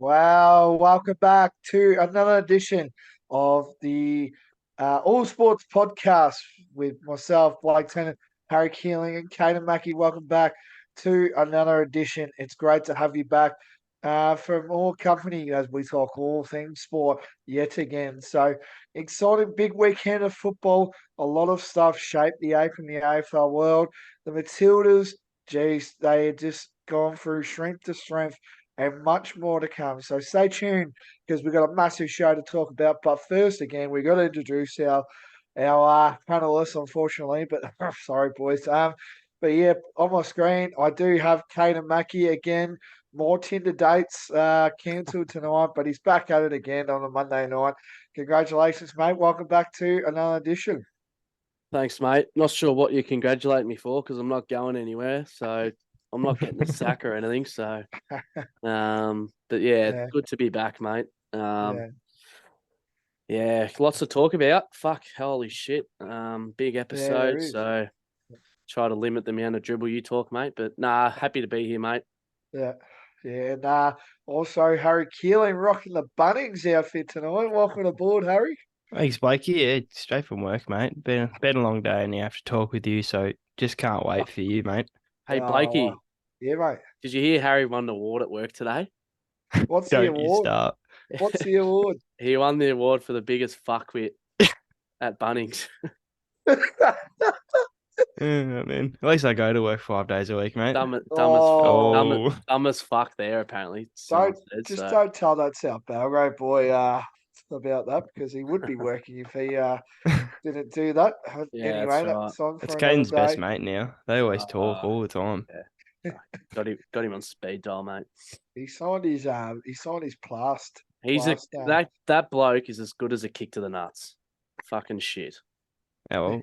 Wow, welcome back to another edition of the All Sports Podcast with myself, Blake Tennant, Harry Keeling, and Caden Mackey. Welcome back to another edition. It's great to have you back for more company as we talk all things sport yet again. So, exciting big weekend of football. A lot of stuff shaped the A from the AFL world. The Matildas, geez, they had just gone through strength to strength and much more to come. So stay tuned because we've got a massive show to talk about. But first, again, we've got to introduce our panelists, unfortunately. But sorry, boys. But yeah, on my screen, I do have Caden Mackey again. More Tinder dates cancelled tonight, but he's back at it again on a Monday night. Congratulations, mate. Welcome back to another edition. Thanks, mate. Not sure what you congratulate me for because I'm not going anywhere. So I'm not getting a sack or anything. So, but yeah, Yeah, good to be back, mate. yeah. Yeah, lots to talk about. Fuck, holy shit. Big Yeah, there episode. is. So try to limit the amount of dribble you talk, mate. But nah, happy to be here, mate. Yeah. Yeah. And also Harry Keeling rocking the Bunnings outfit tonight. Welcome aboard, Harry. Thanks, Blakey. Yeah, straight from work, mate. Been a long day and you have to talk with you, so just can't wait for you, mate. Hey, Oh, Blakey, yeah, mate. did you hear Harry won the award at work today? What's the Don't you award? start. What's the award? He won the award for the biggest fuckwit at Bunnings. Yeah, man. At least I go to work 5 days a week, mate. Oh, Dumb as fuck there, apparently. Someone don't said just so. don't tell that South Belgrade boy about that because he would be working if he didn't do that. Yeah, that's Anyway, right. that's on It's for another Caden's best day. mate now. They always talk Uh, all the time. yeah. Got him on speed dial, mate. He signed his plast. He's that bloke is as good as a kick to the nuts. Fucking shit. Oh, well,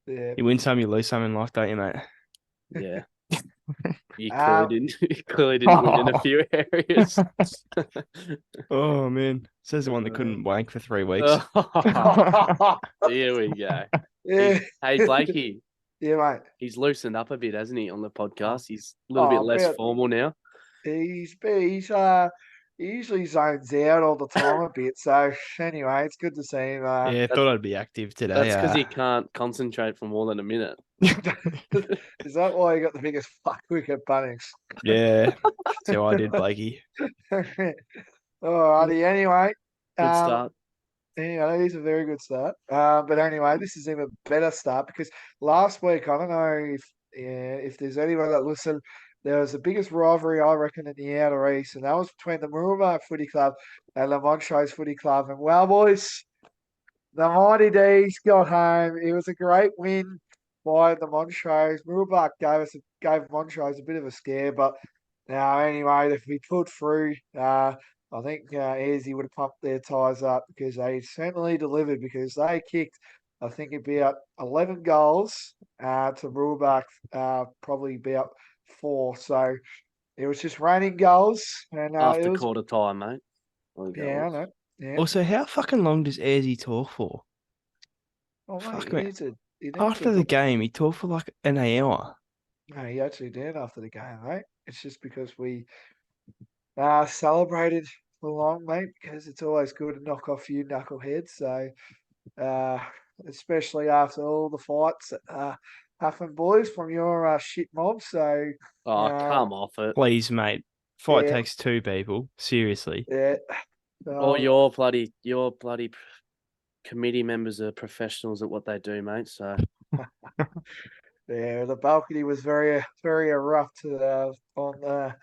Yeah. you win some, you lose some in life, don't you, mate? Yeah. You Um, clearly didn't win in a few areas. Oh, man. Says the one that couldn't wank for 3 weeks. Here we go. yeah. Hey, Blakey, Yeah, mate. he's loosened up a bit, hasn't he, on the podcast? He's a little bit less About formal now. he's he usually zones out all the time a bit. So anyway, it's good to see him. Yeah, thought I'd be active today. That's because he can't concentrate for more than a minute. Is that why you got the biggest fuck wicket Bunnings? Yeah, that's how I did, Blakey. Alrighty. Anyway, Good start. yeah, it is a very good start. But anyway, this is even better start because last week I don't know if there's anyone that listened. There was the biggest rivalry I reckon in the Outer East, and that was between the MOOROOLBARK Footy Club and the Montrose Footy Club. And well, boys, the Mighty D's got home. It was a great win by the Montrose. MOOROOLBARK gave Montrose a bit of a scare, but now anyway, if we put through, I think Ayresy would have pumped their tyres up because they certainly delivered because they kicked, I think, about 11 goals to MOOROOLBARK, probably about 4. So it was just raining goals, and After it was quarter time, mate. I know. Yeah. Also, how fucking long does Ayresy talk for? Oh, Fuck, mate, man. he needs After to. the game, he talked for like an hour. No, he actually did after the game, mate. It's just because we celebrated for long, mate, because it's always good to knock off you knuckleheads. So, uh, especially after all the fights that happened, boys, from your shit mob. So, Oh, come off it. Please, mate. Fight yeah, takes 2 people. Seriously. yeah. All your bloody committee members are professionals at what they do, mate. So Yeah, the balcony was very, very erupt on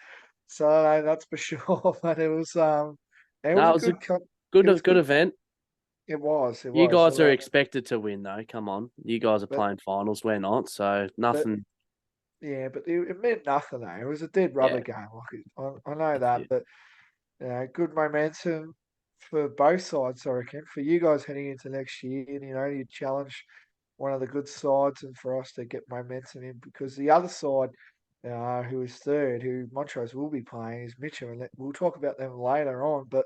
Saturday, that's for sure. But it was it was no, a it was a good it was good good. event. It was. It You was. guys are expected to win, though. Come on, you guys are But playing finals. We're not, so but nothing. yeah, but it meant nothing though. It was a dead rubber Yeah, game. I know that's that, it. but good momentum for both sides. I reckon for you guys heading into next year, you challenge one of the good sides, and for us to get momentum in because the other side, who is third, who Montrose will be playing, is Mitchell, and we'll talk about them later on. But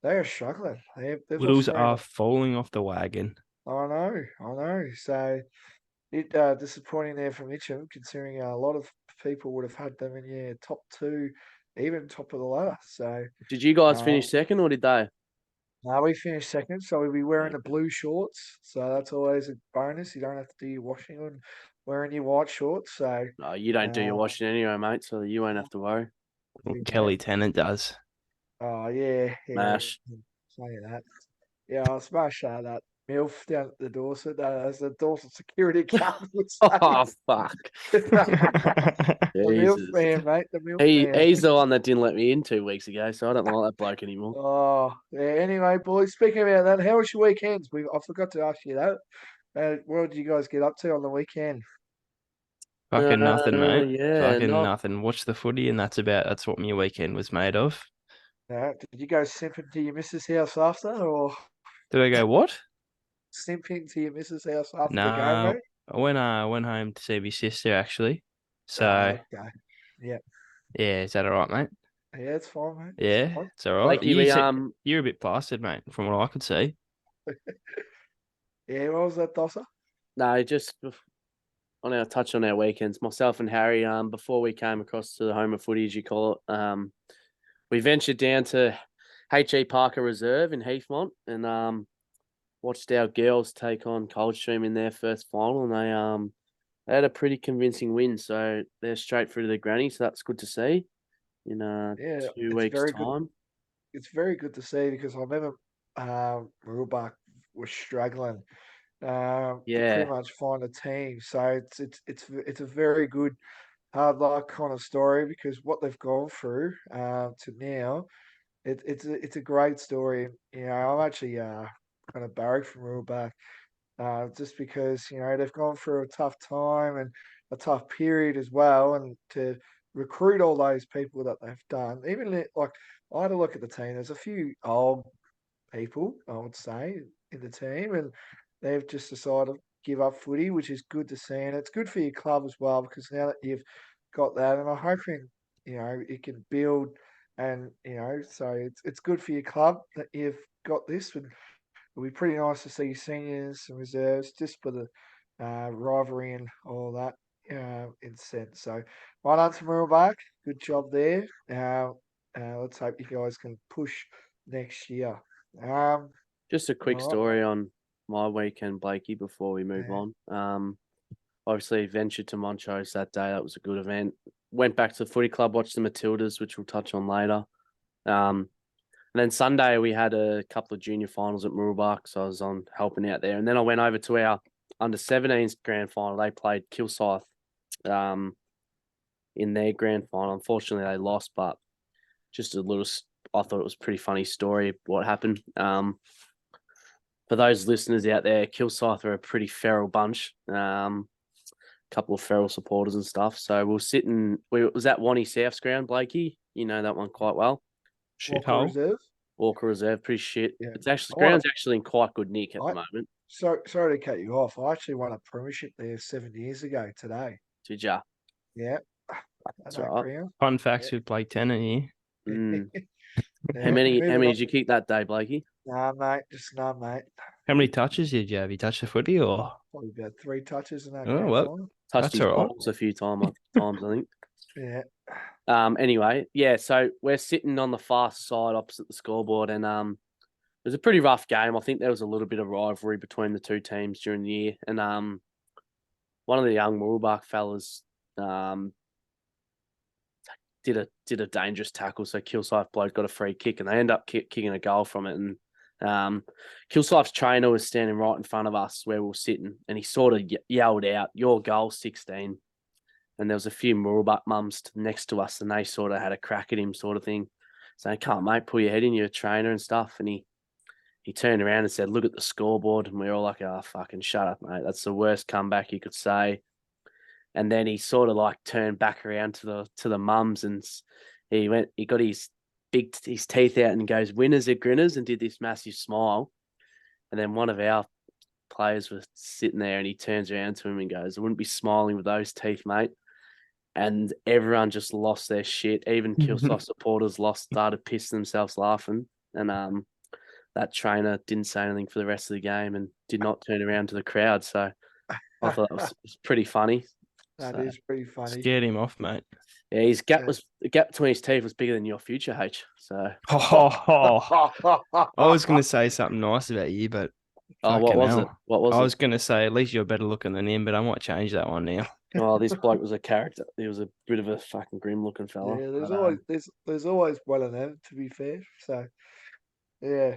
they are struggling. They've lost Wheels 3 are falling off the wagon. I know. So it disappointing there for Mitchell, considering a lot of people would have had them in top 2 even top of the ladder. So Did you guys finish second or did they? now we finished second, so we'll be wearing Yeah. the blue shorts. So that's always a bonus. You don't have to do your washing and wearing your white shorts. So No, you don't do your washing anyway, mate, so you won't have to worry. Kelly Tennant does. oh yeah, Mash. Say that. Yeah, I'll smash that MILF down at the Dorset, as the Dorset security guard would say. Oh, fuck. The MILF Jesus. man, mate. The MILF man. He's the one that didn't let me in 2 weeks ago, so I don't like that bloke anymore. Oh, yeah. Anyway, boys, speaking about that, how was your weekends? I forgot to ask you that. What did you guys get up to on the weekend? Fucking nothing, mate. Yeah, Fucking nothing. Watch the footy, and that's what my weekend was made of. Did you go simping to your missus' house after, or Did I go what? simping to your missus' house after the game, No, mate? I went home to see my sister actually. So Okay. Yeah. yeah, is that all right, mate? Yeah, it's fine, mate. Yeah, It's fine. it's all right. Blakey, we You're a bit plastered, mate, from what I could see. Yeah, what was that, Dossa? no, just on our touch on our weekends, myself and Harry, before we came across to the home of footy, as you call it, we ventured down to H.E. Parker Reserve in Heathmont and watched our girls take on Coldstream in their first final, and they had a pretty convincing win. So they're straight through to the granny. So that's good to see in Yeah, 2 weeks' time. it's very good to see because I remember MOOROOLBARK was struggling to Yeah, pretty much find a team. So it's a very good hard luck kind of story because what they've gone through to now, it's a great story. You know, I'm actually kind of barrack from MOOROOLBARK just because they've gone through a tough time and a tough period as well, and to recruit all those people that they've done, like I had a look at the team. There's a few old people, I would say, in the team, and they've just decided to give up footy, which is good to see, and it's good for your club as well because now that you've got that, and I'm hoping it can build, and so it's good for your club that you've got this, and it'll be pretty nice to see seniors and reserves just for the rivalry and all that in sense. So, well done to Mirrabak. Good job there. Let's hope you guys can push next year. just a quick All right. story on my weekend, Blakey, before we move Yeah. on. Obviously ventured to Montrose that day. That was a good event. Went back to the footy club, watched the Matildas, which we'll touch on later. And then Sunday we had a couple of junior finals at MOOROOLBARK, so I was on helping out there. And then I went over to our under-17s grand final. They played Kilsyth in their grand final. Unfortunately, they lost, but just a little. I thought it was a pretty funny story what happened. For those listeners out there, Kilsyth are a pretty feral bunch. Couple of feral supporters and stuff. So we was at Wani South's ground, Blakey. You know that one quite well. Walker Shithole. Reserve. Walker Reserve, pretty shit. Yeah. It's actually I wanna- ground's actually in quite good nick at the I- moment. So sorry to cut you off. I actually won a premiership there 7 years ago today. Did ya? Yeah. That's At that right. ground. Fun facts with Blake Tennant here. Mm. Yeah, How many moving on. did you kick that day, Blakey? Nah, mate. Just nah, mate. How many touches did you have? You touched the footy or? Probably about 3 touches in that Oh, grand well. final. Touched That's his all right. balls a few times, I think. Yeah. Anyway, yeah, so we're sitting on the far side opposite the scoreboard, and it was a pretty rough game. I think there was a little bit of rivalry between the two teams during the year, and one of the young MOOROOLBARK fellas did a dangerous tackle. So Kilsyth bloke got a free kick, and they end up kicking a goal from it. And Kilsyth's trainer was standing right in front of us where we were sitting, and he sort of yelled out, "Your goal, 16." And there was a few MOOROOLBARK mums next to us, and they sort of had a crack at him, sort of thing, saying, "Can't, mate, pull your head in, you're a trainer and stuff." And he turned around and said, "Look at the scoreboard." And we were all like, "Oh, fucking shut up, mate. That's the worst comeback you could say." And then he sort of like turned back around to the mums, and he got his teeth out and goes, "Winners are grinners," and did this massive smile. And then one of our players was sitting there, and he turns around to him and goes, "I wouldn't be smiling with those teeth, mate." And everyone just lost their shit. Even Kilsyth supporters started pissing themselves laughing. And that trainer didn't say anything for the rest of the game and did not turn around to the crowd. So I thought it was pretty funny. That So, is pretty funny. Scared him off, mate. yeah, his gap Yeah. was the gap between his teeth was bigger than your future, H. So, I was gonna say something nice about you, but oh, what fucking was it? hell. What was I it? was gonna say at least you're better looking than him, but I might change that one now. Oh, this bloke was a character. He was a bit of a fucking grim looking fella. Yeah, there's But, always there's always one of them, to be fair. So yeah.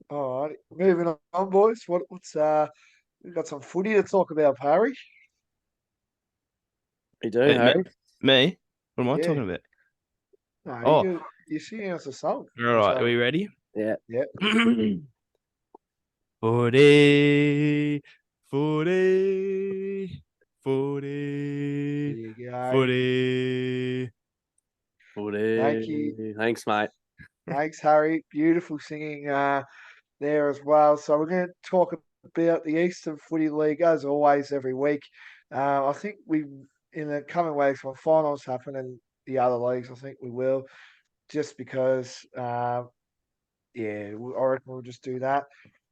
All right. Moving on, boys. What's we've got some footy to talk about, Harry. you do, Me, me, Harry? me? What am I Yeah. talking about? No, Oh, you're singing us a song. all right. Are we ready? Yeah. Yeah. Footy, There footy, you go. footy. Thank you. Thanks, mate. Thanks, Harry. Beautiful singing there as well. So we're going to talk about the Eastern Footy League as always every week. I think we in the coming weeks when finals happen and the other leagues, I think we will, just because yeah, I reckon we'll just do that.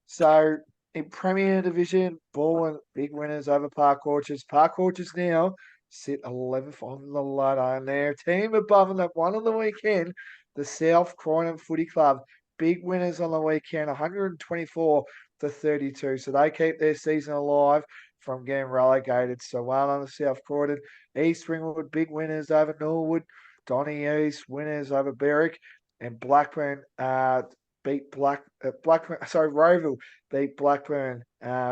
So in Premier Division, ball and big winners over Park Orchards. Park Orchards now sit 11th on the ladder, and their team above them that won on the weekend, the South Croydon Footy Club. Big winners on the weekend, 124 to 32. So they keep their season alive from getting relegated. So well on the South Croydon. East Ringwood, big winners over Norwood. Donny East, winners over Berwick. And Blackburn beat Blackburn. Sorry, Roeville beat Blackburn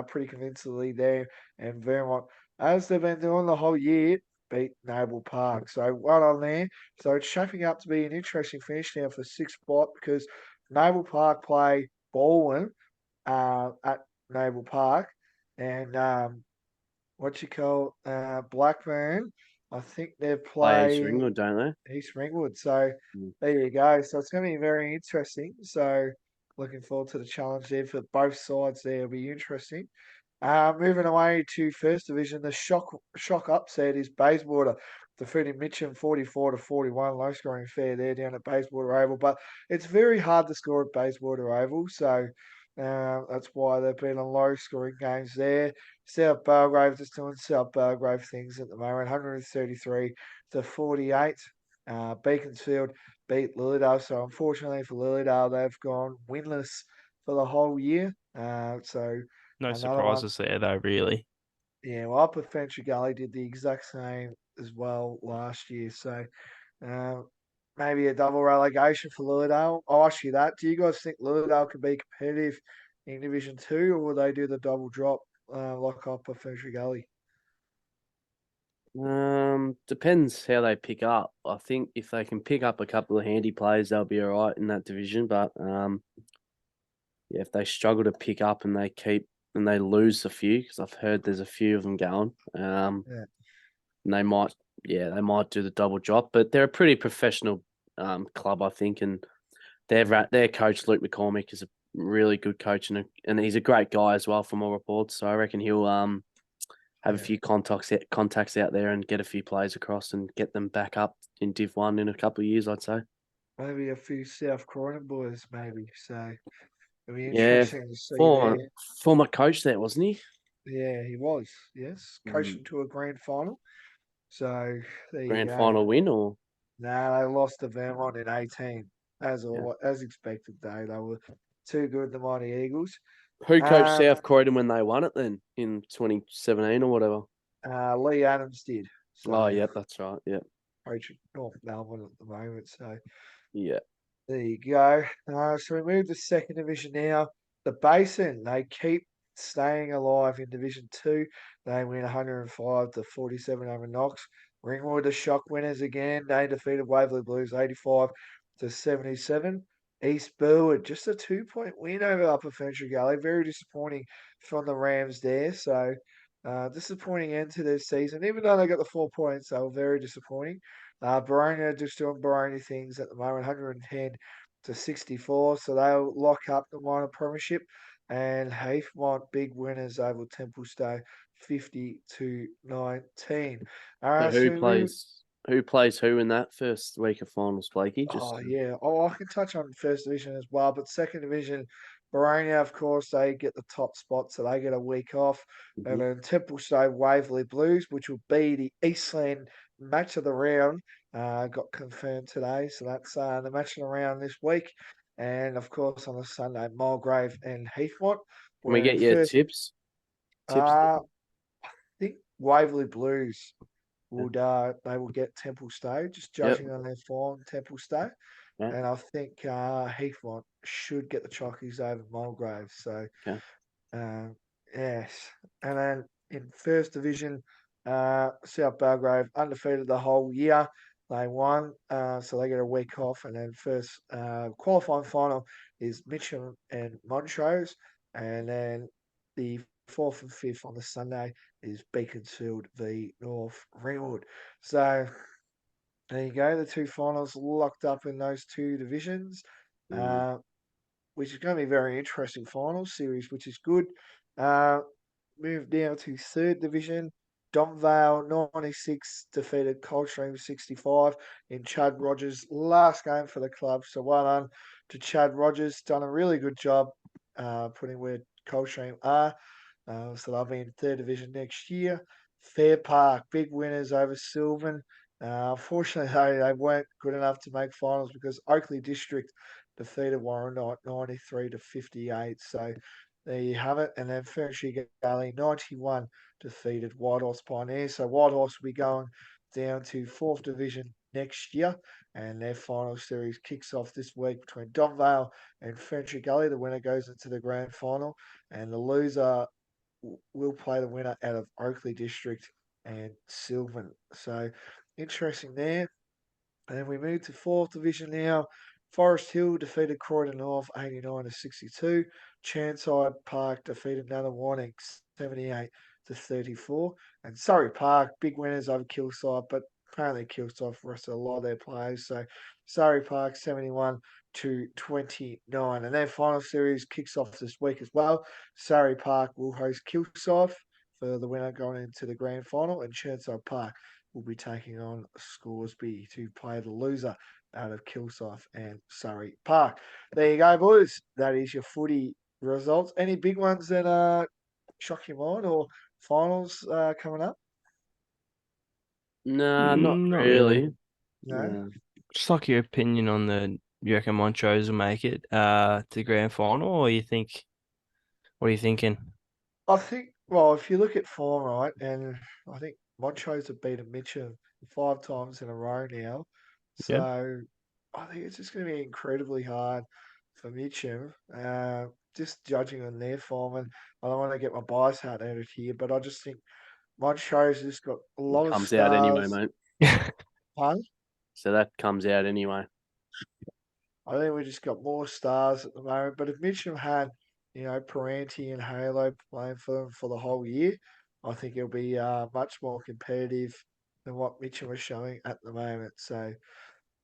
pretty convincingly there, and Vermont, as they've been doing the whole year, beat Noble Park. So well on there. So it's shaping up to be an interesting finish now for sixth spot because Noble Park play Baldwin at Noble Park, and what you call Blackburn. I think they're Play East playing Ringwood, don't they? East Ringwood. So Mm. there you go. So it's going to be very interesting. So looking forward to the challenge there for both sides. There will be interesting. Moving away to First Division, the shock upset is Bayswater defeating Mitcham 44 to 41. Low scoring affair there down at Bayswater Oval, but it's very hard to score at Bayswater Oval, so that's why they've been on low scoring games there. South Belgrave just doing South Belgrave things at the moment, 133 to 48. Beaconsfield beat Lilydale, so unfortunately for Lilydale, they've gone winless for the whole year. So No another one. surprises there, though, really. Yeah, well, Upper Fenchurch Gully did the exact same as well last year. So uh, maybe a double relegation for Lilydale. I'll ask you that. Do you guys think Lilydale could be competitive in Division 2 or will they do the double drop like Upper Fenchurch Gully? Depends how they pick up. I think if they can pick up a couple of handy players, they'll be all right in that division. But yeah, if they struggle to pick up and they lose a few, because I've heard there's a few of them going, Yeah. and they might do the double drop. But they're a pretty professional club, I think, and their coach Luke McCormick is a really good coach and he's a great guy as well from all reports. So I reckon he'll have a few contacts out there and get a few players across and get them back up in Div 1 in a couple of years, I'd say. Maybe a few South Croydon boys, maybe. So it'll be Yeah, interesting to see there. former coach there, wasn't he? Yeah, he was. Yes, coached them to a grand final. So there you Grand go. final win or No, they lost to Vermont in 18. As expected, though. They were too good, the Mighty Eagles. who coached Um, South Croydon when they won it then in 2017 or whatever? Lee Adams did. Oh, So, yeah, that's right. Yeah, coaching North Melbourne at the moment. So, yeah. there you go. So we move to second division now. The Basin, they keep staying alive in Division 2. They win 105 to 47 over Knox. Ringwood, the shock winners again. They defeated Waverley Blues 85 to 77. East Burwood, just a 2-point win over Upper Fenchurch Gully. Very disappointing from the Rams there. So, disappointing end to their season. Even though they got the 4 points, they were very disappointing. Barona just doing Baroni things at the moment, 110 to 64. So they'll lock up the minor premiership. And Heathmont, big winners over Templestone, 50 to 19. So So we move. who plays who in that first week of finals, Blakey? Just Oh, yeah. Oh, I can touch on first division as well, but second division, Boronia, of course, they get the top spot, so they get a week off. And then Templestowe Waverley Blues, which will be the Eastland match of the round, got confirmed today. So that's the match of the round this week. And of course, on the Sunday, Mulgrave and Heathmont. Can we Where get your first, tips? Tips? I think Waverley Blues would they will get Templestowe, just Yep. judging on their form, Templestowe. Yeah. And I think Heathmont should get the Chockies over Mulgrave. So, Okay. yes. And then in First Division, South Belgrave undefeated the whole year. They won, so they get a week off. And then first qualifying final is Mitcham and Montrose. And then the fourth and fifth on the Sunday is Beaconsfield v North Ringwood. So there you go. The two finals locked up in those two divisions, Mm. which is going to be a very interesting final series, which is good. Uh, move down to third division. Domvale 96 defeated Coldstream 65 in Chad Rogers' last game for the club. So well done to Chad Rogers. Done a really good job putting where Coldstream are. So they'll be in third division next year. Fair Park, big winners over Sylvan. Unfortunately, they weren't good enough to make finals because Oakley District defeated Warrandyte 93 to 58. So there you have it. And then Ferntree Gully 91 defeated Whitehorse Pioneers. So Whitehorse will be going down to fourth division next year. And their final series kicks off this week between Domvale and Ferntree Gully. The winner goes into the grand final. And the loser will play the winner out of Oakley District and Sylvan. So interesting there. And then we move to fourth division now. Forest Hill defeated Croydon North 89 to 62. Chanside Park defeated Nether Warning 78 to 34. And Surrey Park, big winners over Kilsyth, but apparently Kilsyth rested a lot of their players. So Surrey Park 71 to 29. And their final series kicks off this week as well. Surrey Park will host Kilsyth for the winner going into the grand final, and Chernside Park will be taking on Scoresby to play the loser out of Kilsyth and Surrey Park. There you go, boys. That is your footy results. Any big ones that shock your mind or finals coming up? Nah, not Not really. really. No. Just like your opinion on you reckon Montrose will make it to grand final, or what are you thinking? I think, well, if you look at form, right, and I think Montrose have beaten Mitcham 5 times in a row now. Yeah. So I think it's just going to be incredibly hard for Mitcham, just judging on their form. And I don't want to get my bias hat out of here, but I just think Montrose has got a lot of Comes out anyway, stars. mate. Pardon? So that comes out anyway. I think we just got more stars at the moment. But if Mitcham had, Paranti and Halo playing for them for the whole year, I think it'll be much more competitive than what Mitcham is showing at the moment. So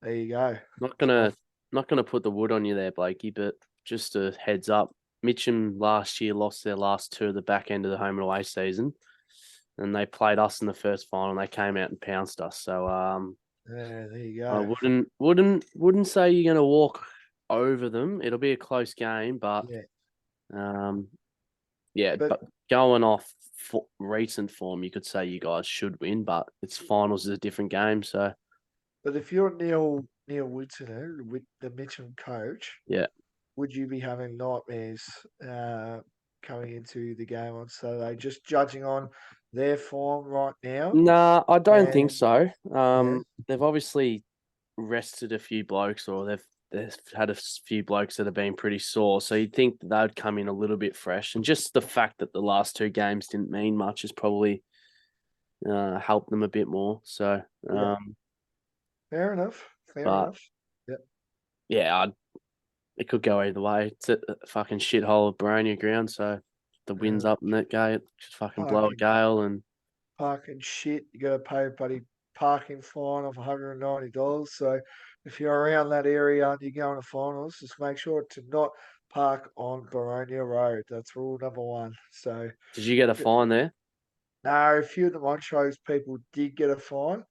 there you go. Not gonna put the wood on you there, Blakey, but just a heads up. Mitcham last year lost their last two at the back end of the home and away season, and they played us in the first final. And they came out and pounced us. So Yeah, there you I go. wouldn't say you're gonna walk over them. It'll be a close game, but Yeah, um, yeah, but but going off recent form, you could say you guys should win, but it's finals is a different game. So if you're Neil Woodson, with the Mitcham coach, yeah. would you be having nightmares coming into the game on Saturday? Just judging on their form right now, Nah, I don't think and so. yeah, They've obviously rested a few blokes, or they've had a few blokes that have been pretty sore. So you'd think that they'd come in a little bit fresh, and just the fact that the last two games didn't mean much has probably helped them a bit more. So, yeah, fair enough, fair but enough. Yeah, yeah, it could go either way. It's a fucking shithole of Baronia ground, so the wind's yeah. up in that gate, just fucking blow a Parking, gale and. parking shit. You got to pay a bloody parking fine of $190. So if you're around that area and you're going to finals, just make sure to not park on Baronia Road. That's rule number one. So Did you get a fine there? no, a few of the Montrose people did get a fine.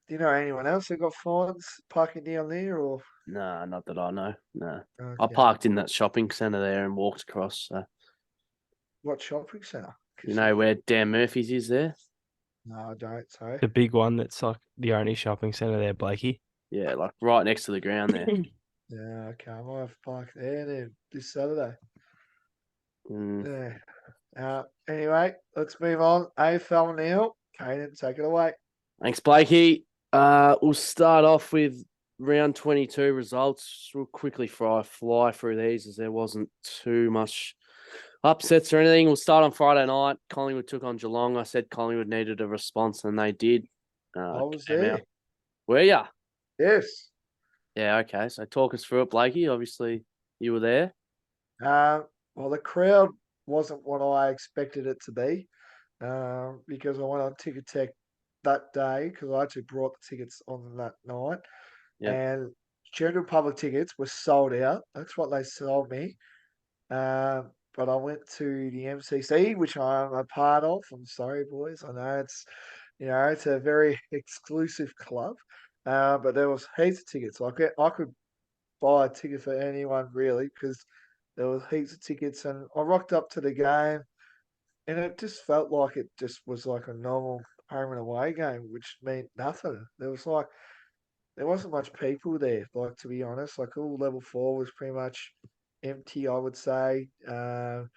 Do you know anyone else who got fines parking down there? Or Nah, not that I know. Nah. I okay. parked in that shopping centre there and walked across. So. What shopping centre? You know where Dan Murphy's is there? No, I don't. Sorry. The big one that's like the only shopping centre there, Blakey. Yeah, like right next to the ground there. Yeah, okay. I might have to park there then this Saturday. Mm. Yeah. Anyway, let's move on. AFL now. Caden, take it away. Thanks, Blakey. We'll start off with round 22 results. We'll quickly fly through these as there wasn't too much upsets or anything. We'll start on Friday night. Collingwood took on Geelong. I said Collingwood needed a response, and they did. I was Came there. out. Were ya? Yes. Yeah, okay. So talk us through it, Blakey. Obviously, you were there. Well, the crowd wasn't what I expected it to be because I went on Ticket Tech that day because I actually brought the tickets on that night. Yep. And general public tickets were sold out. That's what they sold me. But I went to the MCC, which I'm a part of. I'm sorry, boys. I know it's a very exclusive club. But there was heaps of tickets. I could buy a ticket for anyone really because there was heaps of tickets, and I rocked up to the game, and it just felt like it just was like a normal home and away game, which meant nothing. There wasn't much people there. Like, to be honest, like all level 4 was pretty much empty, I would say. But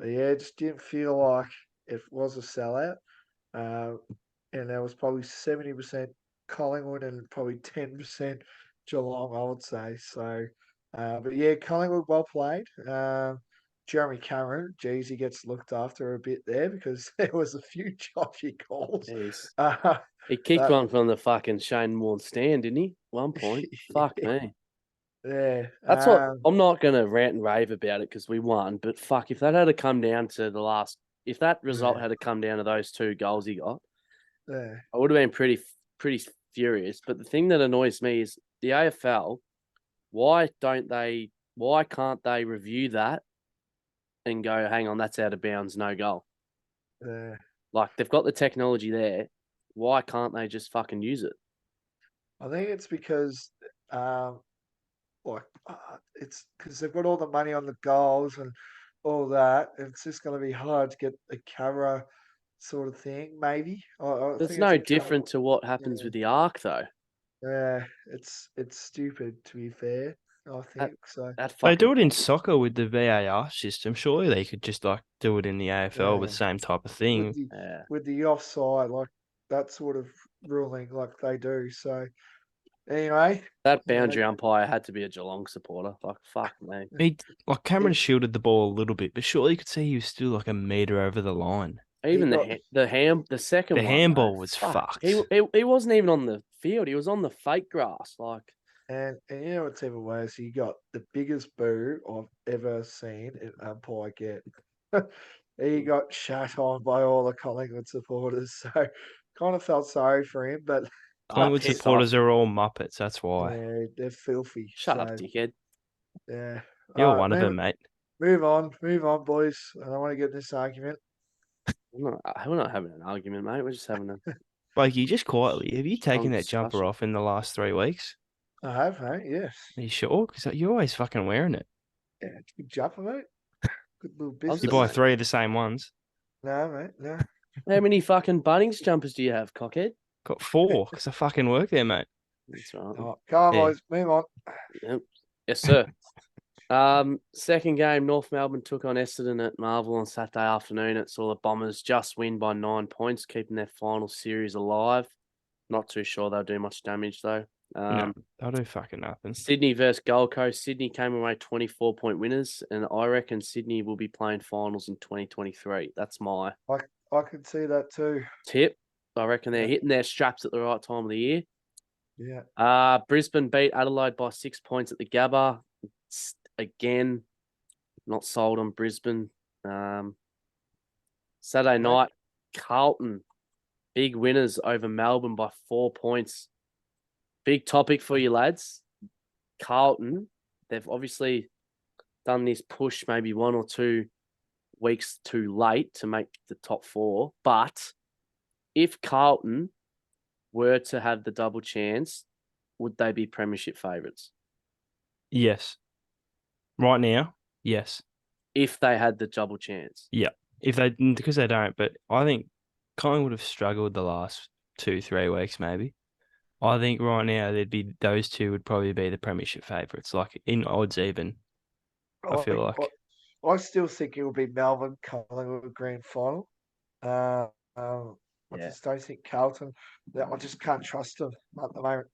yeah, it just didn't feel like it was a sellout. Uh, and there was probably 70% Collingwood and probably 10% Geelong, I would say. So, but yeah, Collingwood well played. Jeremy Cameron, geez, he gets looked after a bit there because there was a few dodgy calls. Jeez. Uh, He kicked that, one from the fucking Shane Warne stand, didn't he? One point. Fuck me. yeah. That's what I'm not gonna rant and rave about it because we won. But fuck, if that had to come down to the last, if that result had to come down to those 2 goals he got, Yeah. I would have been pretty furious. But the thing that annoys me is the AFL. Why can't they review that and go, hang on, that's out of bounds, no goal? Yeah. Like they've got the technology there. Why can't they just fucking use it? I think it's because, it's because they've got all the money on the goals and all that. It's just going to be hard to get a camera sort of thing. Maybe I There's think it's no a camera. different to what happens Yeah, with the arc though. yeah. It's stupid to be fair. I That think so. that They fucking do it in soccer with the VAR system. Surely they could just like do it in the AFL with Yeah, the same type of with thing. the yeah. with the offside like that sort of ruling like they do. So anyway, That yeah, boundary umpire had to be a Geelong supporter. Like fuck me. He like Cameron he, shielded the ball a little bit, but surely you could see he was still like a meter over the line. he Even got the second The one though. handball was Fuck. He, fucked. he he wasn't even on the field. He was on the fake grass. Like and you know what's even worse? He got the biggest boo I've ever seen an umpire get. He got shat on by all the Collingwood supporters, so kind of felt sorry for him. But Collingwood piss off. supporters are all muppets. That's why. yeah, they're filthy. Shut up, So dickhead. yeah, You're all right, one of them, mate. move on, boys. I don't want to get in this argument. We're not having an argument, mate. We're just having a Like you just quietly, have you strong taken that jumper discussion. off in the last 3 weeks? I have, mate. Yes. Are you sure? Because you're always fucking wearing it. Yeah, it's a good jumper, mate. Good little I was You business. buy 3 of the same ones. No, mate. No. How many fucking Bunnings jumpers do you have, cockhead? Got 4 because I fucking work there, mate. That's right. Oh, come on, Yeah. boys. Move on. Yep. Yes, sir. Second game, North Melbourne took on Essendon at Marvel on Saturday afternoon. It saw the Bombers just win by 9 points, keeping their final series alive. Not too sure they'll do much damage though. No, they'll do fucking nothing. Sydney versus Gold Coast. Sydney came away 24-point winners, and I reckon Sydney will be playing finals in 2023. That's my I can see that too. tip. I reckon they're Yeah. hitting their straps at the right time of the year. Yeah. Brisbane beat Adelaide by 6 points at the Gabba. Again, not sold on Brisbane. Saturday night, Carlton, big winners over Melbourne by 4 points. Big topic for you lads. Carlton, they've obviously done this push maybe 1 or 2 weeks too late to make the top 4. But if Carlton were to have the double chance, would they be premiership favourites? Yes. Right now, yes. If they had the double chance. Yeah. Because they don't, but I think Collingwood have struggled the last 2-3 weeks, maybe. I think right now those two would probably be the premiership favourites, like in odds even. I feel like. I still think it will be Melbourne Collingwood grand final. Uh, I Yeah. just don't think Carlton. I just can't trust them at the moment.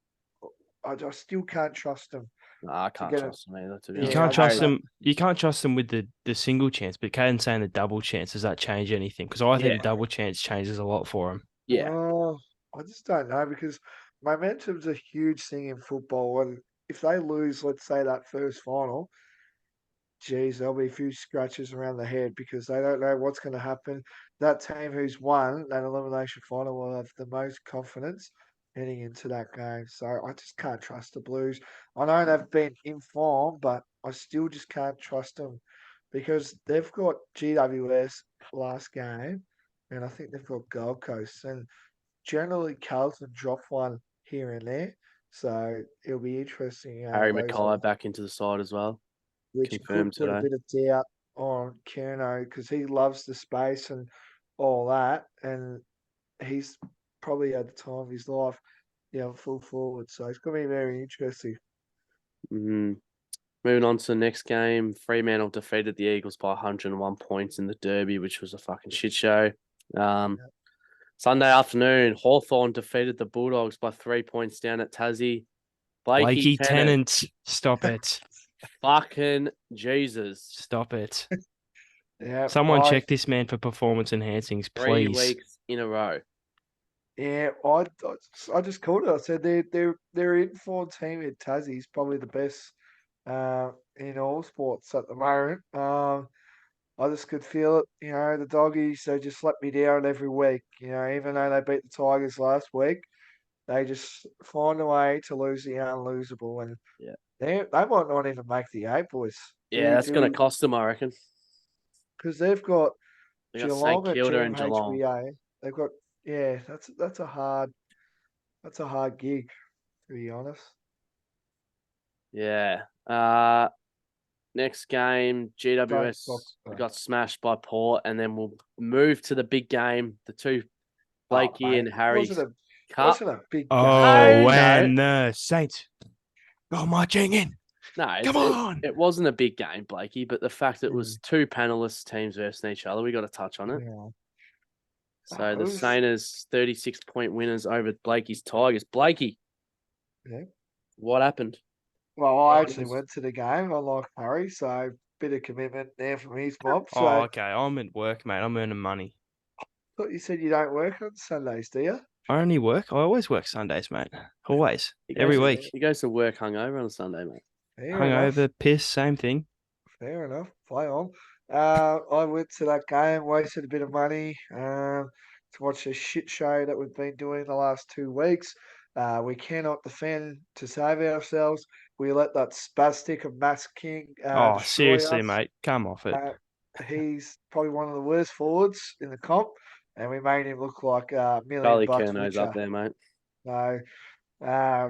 I still can't trust them No, I to can't get it. trust them either, to be You honest. can't trust don't. them. You can't trust them with the single chance, but Caden's saying the double chance. Does that change anything? Because I think Yeah. the double chance changes a lot for him. Yeah. I just don't know because momentum's a huge thing in football, and if they lose, let's say that first final, geez, there'll be a few scratches around the head because they don't know what's going to happen. That team who's won that elimination final will have the most confidence heading into that game. So I just can't trust the Blues. I know they've been in form, but I still just can't trust them because they've got GWS last game, and I think they've got Gold Coast, and generally Carlton drop one here and there. So it'll be interesting Harry those Mackay back into the side as well. which could Confirmed put a today. bit of doubt on Kerno because he loves the space and all that, and he's probably at the time of his life, full forward. So it's going to be very interesting. Mm-hmm. Moving on to the next game, Fremantle defeated the Eagles by 101 points in the Derby, which was a fucking shit show. Sunday afternoon, Hawthorn defeated the Bulldogs by 3 points down at Tassie. Blakey Tennant, stop it. Fucking Jesus. Stop it. Yeah, Someone check this man for performance enhancings, 3 please. weeks in a row. Yeah, I just called it. I said they're in form team at Tassie's probably the best in all sports at the moment. I just could feel it. The doggies, they just let me down every week. Even though they beat the Tigers last week, they just find a way to lose the unlosable. And Yeah. they might not even make the eight, boys. Yeah, that's going to cost them, I reckon. Because they've got They got Geelong St at Kilda and Geelong. GMHBA. They've got that's a hard gig, to be honest. Yeah. Next game, GWS got smashed by Port, and then we'll move to the big game. The two, Blakey and Harry. Wasn't a big game. Oh, when the Saints go marching in. No, come on. It wasn't a big game, Blakey, but the fact it was two panelist teams versus each other, we got to touch on it. Yeah. So the Saints 36-point winners over Blakey's Tigers. Blakey, what happened? Well, I actually went to the game, unlike Harry, so bit of commitment there from his mom. So, okay. I'm at work, mate. I'm earning money. I thought you said you don't work on Sundays, do you? I only work. I always work Sundays, mate. Always. Every week. He goes to work hungover on a Sunday, mate. Hungover, piss, same thing. Fair enough. Play on. I went to that game, wasted a bit of money to watch a shit show that we've been doing the last 2 weeks. We cannot defend to save ourselves. We let that spastic of Max King seriously, us. mate. Come off it. He's probably one of the worst forwards in the comp, and we made him look like $1 million Charlie bucks Curno's richer. up there, mate. So,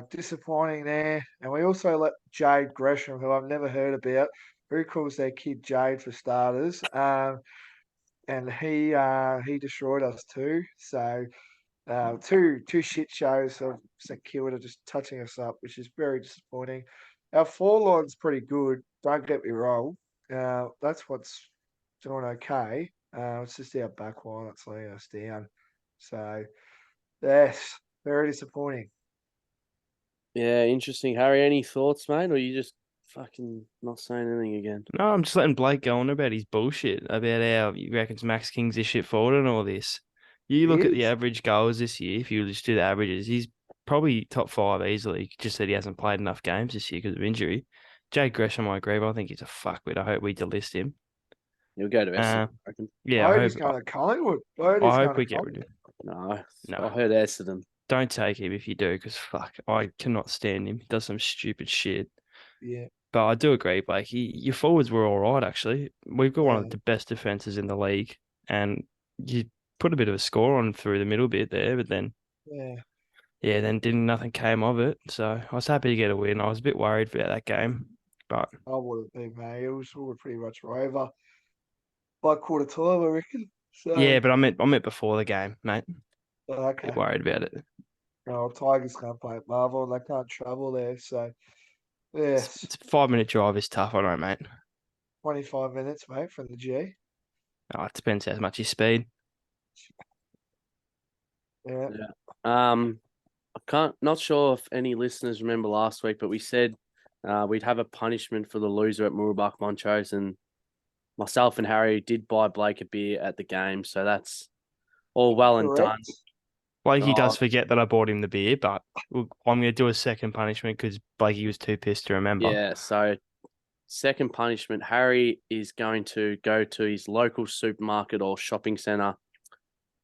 disappointing there. And we also let Jade Gresham, who I've never heard about, who calls their kid Jade for starters, and he destroyed us too. So two shit shows of St Kilda just touching us up, which is very disappointing. Our foreline's pretty good. Don't get me wrong. That's what's doing okay. It's just our back line that's letting us down. So yes, very disappointing. Yeah, interesting. Harry, any thoughts, mate? Or you just fucking not saying anything again? No, I'm just letting Blake go on about his bullshit about how he reckons Max King's a shit forward and all this. You look at the average goals this year, if you just do the averages, he's probably top 5 easily. Just that he hasn't played enough games this year because of injury. Jade Gresham, I agree, but I think he's a fuckwit. I hope we delist him. He'll go to Essendon, I reckon. Yeah, I hope he's going to Collingwood. I hope we get rid of him. No, I heard Essendon. Don't take him if you do, because fuck, I cannot stand him. He does some stupid shit. Yeah. But I do agree, Blake. Your forwards were all right, actually. We've got one of the best defences in the league, and you put a bit of a score on through the middle bit there, but then Yeah, then nothing came of it. So I was happy to get a win. I was a bit worried about that game, but I would have been, mate. It was all pretty much over by quarter time, I reckon. So, yeah, but I meant before the game, mate. okay. Bit worried about it. Well, Tigers can't play at Marvel and they can't travel there. So, yes, It's a 5 minute drive is tough, I know, mate. 25 minutes, mate, from the G. Oh, it depends how much you speed. Yeah. Not sure if any listeners remember last week, but we said we'd have a punishment for the loser at MOOROOLBARK Montrose, and myself and Harry did buy Blake a beer at the game, so that's all well and done. Correct. Blakey does Oh, forget that I bought him the beer, but I'm going to do a second punishment because Blakey was too pissed to remember. yeah, so second punishment, Harry is going to go to his local supermarket or shopping centre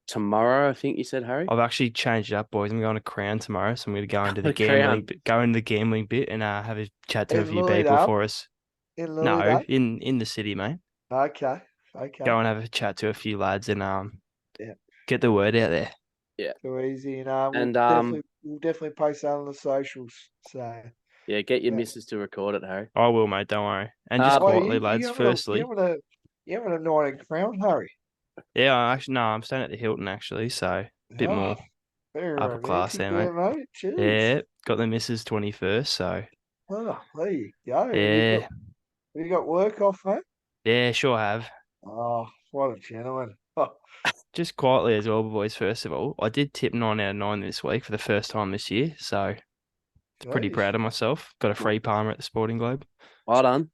tomorrow, I think you said, Harry? I've actually changed it up, boys. I'm going to Crown tomorrow, so I'm going to go into the Crown. gambling bit and have a chat to a In few people Lilydale? for us. In No, Lilydale? in the city, mate. Okay. Go and have a chat to a few lads and Yeah. get the word out there. Yeah. Too easy. And We'll definitely post that on the socials. So, yeah, get your yeah. missus to record it, Harry. I will, mate. Don't worry. And just Wait, quietly, lads. Firstly, you having a night in Crown, Harry? yeah, no, I'm staying at the Hilton actually, so a bit more Very upper class romantic there, there, mate. mate. Jeez. Yeah, got the missus 21st, so Oh, there you go. yeah, Have you got work off, mate? yeah, sure have. Oh, what a gentleman. Oh, Just quietly as well, boys. First of all, I did tip 9 out of 9 this week for the first time this year, so pretty geez. proud of myself. Got a free Palmer at the Sporting Globe. Well done.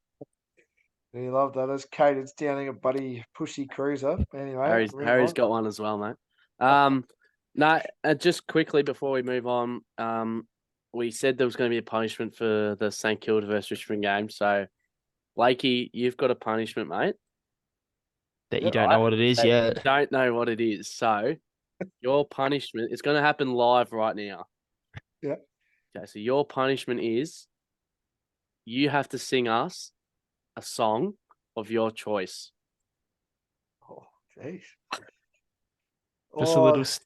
You love that. As Caden's downing a buddy pushy cruiser. Anyway, Harry's got one as well, mate. No, just quickly before we move on, we said there was going to be a punishment for the St Kilda versus Richmond game. So, Blakey, you've got a punishment, mate. That you don't know what it is yet. You don't know what it is. So, your punishment is going to happen live right now. Yeah. Okay, so your punishment is you have to sing us a song of your choice. Oh, jeez.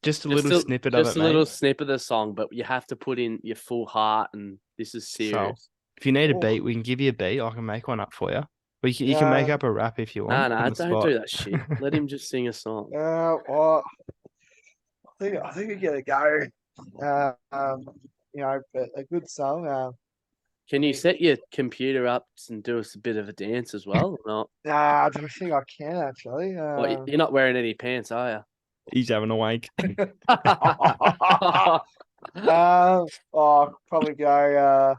Just a little snippet of it, Just a mate. little snippet of the song, but you have to put in your full heart, and this is serious. So, if you need a beat, we can give you a beat. I can make one up for you. You can make up a rap if you want. No, don't do that shit. Let him just sing a song. Well, I think we get a go. But a good song. Can you set your computer up and do us a bit of a dance as well? Or not? I don't think I can actually. You're not wearing any pants, are He's having a wank. you? I'll probably go.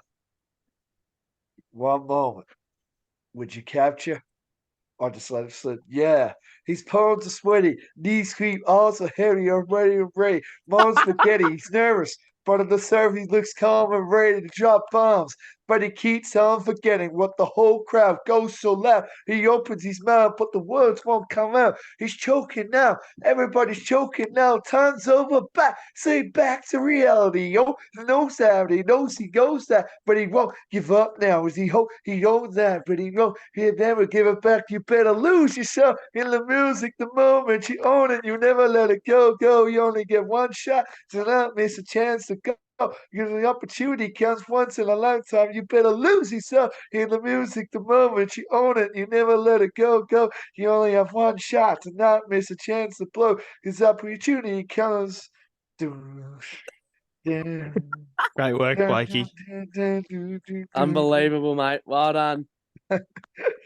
One moment. Would you capture? I just let it slip. Yeah. His palms are sweaty, knees creep, arms are hairy, I'm ready and ready. Mom's spaghetti, he's nervous, but on the surface he looks calm and ready to drop bombs. But he keeps on forgetting what the whole crowd goes so loud. He opens his mouth, but the words won't come out. He's choking now. Everybody's choking now. Time's over. Say back to reality, yo. He knows that. He knows he goes that, but he won't give up now. As he owns that, but he won't. He'll never give it back. You better lose yourself in the music the moment you own it. You never let it go. You only get one shot. Do not miss a chance to go. Because the opportunity comes once in a lifetime. You better lose yourself in the music the moment you own it. You never let it go. You only have one shot to not miss a chance to blow. Because opportunity comes. Great work, Blakey. Unbelievable, mate. Well done.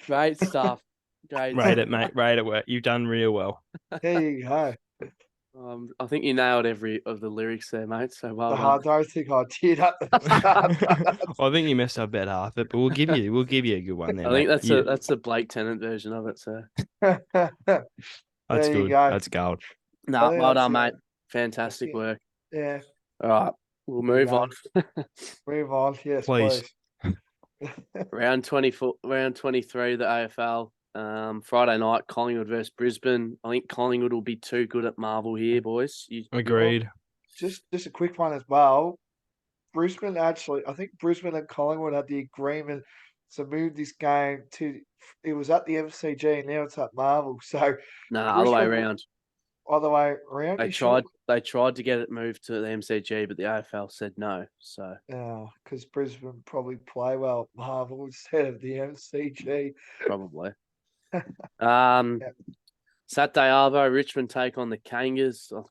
Great stuff. Great. Rate it, mate. Rate it. Work. You've done real well. There you go. I think you nailed every of the lyrics there, mate. So well I don't think I did at the start. I think you messed up about half it, but we'll give you a good one there. I think mate. that's a Blake Tennant version of it. So that's good. That's gold. No, well done, mate. Fantastic work. Yeah. All right, we'll move on. Move on, yes, Please. Round 24, round 23 of the AFL. Friday night, Collingwood versus Brisbane. I think Collingwood will be too good at Marvel here, boys. Agreed. Just a quick one as well. Brisbane I think Brisbane and Collingwood had the agreement to move this game to. It was at the MCG, now it's at Marvel. So other way around. other way around. They You sure? tried to get it moved to the MCG, but the AFL said no. So Yeah, because Brisbane probably play well at Marvel instead of the MCG. probably. Um, Yeah. Saturday Arvo, Richmond take on the Kangas. I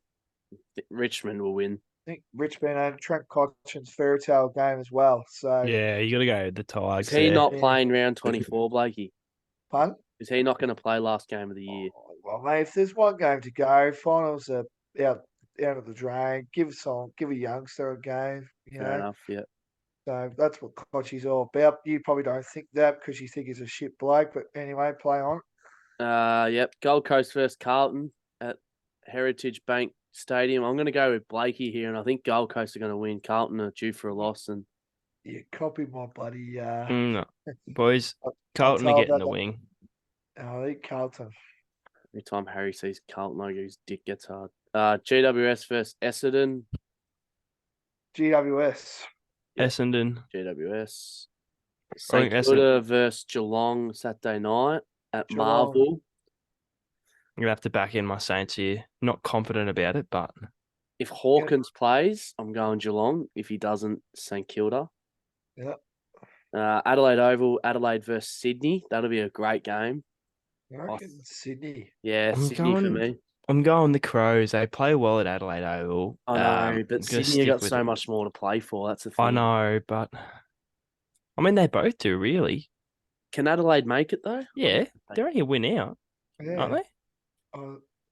think Richmond will win. I think Richmond and Trent Cotchin's fairy tale game as well. So, Yeah, you got to go with the Is Tigers he there. not Yeah. playing round 24, Blakey? pun. Is he not going to play last game of the year? Well, mate, if there's one game to go, finals are out of the drain. Give a youngster a game. Fair enough. Yeah. So that's what Kochi's all about. You probably don't think that because you think he's a shit bloke, but anyway, play on. Yep. Gold Coast versus Carlton at Heritage Bank Stadium. I'm going to go with Blakey here, and I think Gold Coast are going to win. Carlton are due for a loss, and You copy my buddy. No. Boys, I Carlton are told getting that. the wing. I think Carlton. every time Harry sees Carlton logo, his dick gets hard. GWS versus Essendon. GWS. Yep. Essendon. GWS. I St think Kilda versus Geelong Saturday night at Geelong. Marvel. I'm going to have to back in my Saints here. Not confident about it, but If Hawkins plays, I'm going Geelong. If he doesn't, St Kilda. Yeah. Adelaide Oval, Adelaide versus Sydney. That'll be a great game. I reckon Sydney. Yeah, I'm Sydney for me. I'm going the Crows. They play well at Adelaide Oval. I know, I'm but gonna Sydney have got stick with so it. much more to play for. That's the thing. I know, but I mean, they both do, really. Can Adelaide make it, though? Yeah, they're only a win out, aren't Yeah. they?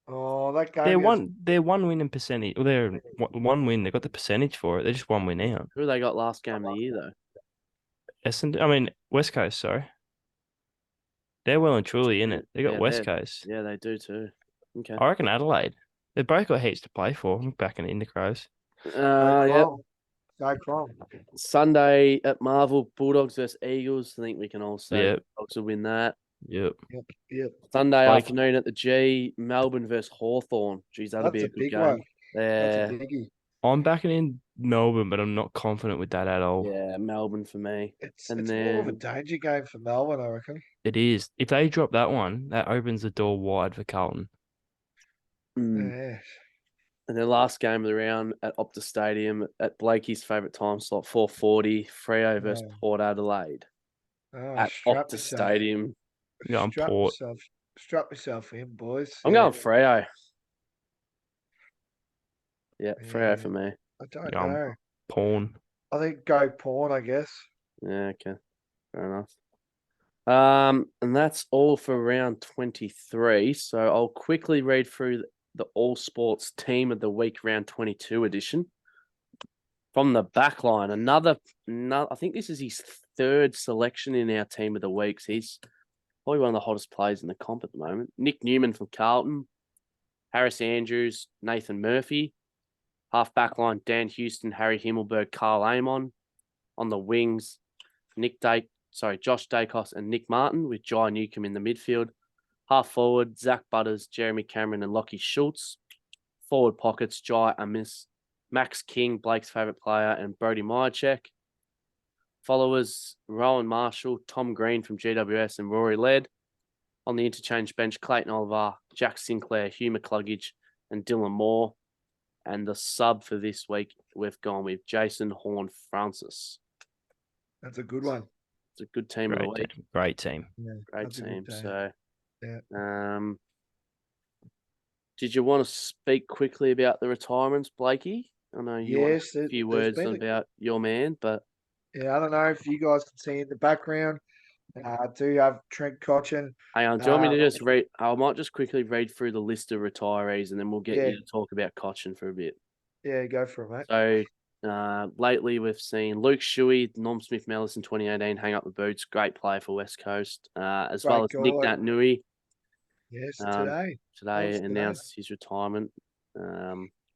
That game. They're one win in percentage. Well, they're one win. They got the percentage for it. They're just one win out. Who they got last game of the year, though? Essendon. I mean, West Coast. Sorry, they're well and truly in it. They got Yeah, West Coast. Yeah, they do too. Okay. I reckon Adelaide. They've both got heaps to play for. I'm backing it in the Crows. Yep. Go Crom. Sunday at Marvel, Bulldogs versus Eagles. I think we can all say Yep. Bulldogs will win that. Yep. Yep. Sunday Blake. afternoon at the G, Melbourne versus Hawthorn. Geez, that'll be That's a a good big game. one. Yeah, That's a biggie. I'm backing in Melbourne, but I'm not confident with that at all. yeah, Melbourne for me. It's And more of a then danger game for Melbourne, I reckon. It is. If they drop that one, that opens the door wide for Carlton. Yeah. And then last game of the round at Optus Stadium at Blakey's favourite time slot, 4:40, Freo versus Port Adelaide at Strap Optus yourself. Stadium. Yeah, I'm Port. Strap yourself in, boys. I'm going Freo. Yeah, Freo Yeah. for me. I don't Yeah, I'm know. Pawn. I think go Pawn, I guess. Yeah, okay. Fair enough. And that's all for round 23. So I'll quickly read through the All Sports Team of the Week round 22 edition. From the back line, another, I think this is his third selection in our Team of the Week. So he's probably one of the hottest players in the comp at the moment. Nick Newman from Carlton, Harris Andrews, Nathan Murphy. Half back line, Dan Houston, Harry Himmelberg, Carl Amon. On the wings, Josh Dacos and Nick Martin with Jai Newcomb in the midfield. Half forward, Zach Butters, Jeremy Cameron and Lockie Schultz. Forward pockets, Jai Amis, Max King, Blake's favourite player, and Brody Myercheck. Followers, Rowan Marshall, Tom Green from GWS and Rory Led. On the interchange bench, Clayton Oliver, Jack Sinclair, Hugh McCluggage and Dylan Moore. And the sub for this week, we've gone with Jason Horn-Francis. That's a good one. It's a good team of the week. Great team. Yeah, Great team. So, yeah. Did you want to speak quickly about the retirements, Blakey? I know you want a few words about your man, but yeah, I don't know if you guys can see in the background. I do have Trent Cotchin. hang on. Do you want me to just read? I might just quickly read through the list of retirees, and then we'll get you to talk about Cotchin for a bit. Yeah, go for it, mate. So, lately we've seen Luke Shuey, Norm Smith-Mellis in 2018 hang up the boots. Great player for West Coast, as well as Nick Nat-Nui. Yes, today announced his retirement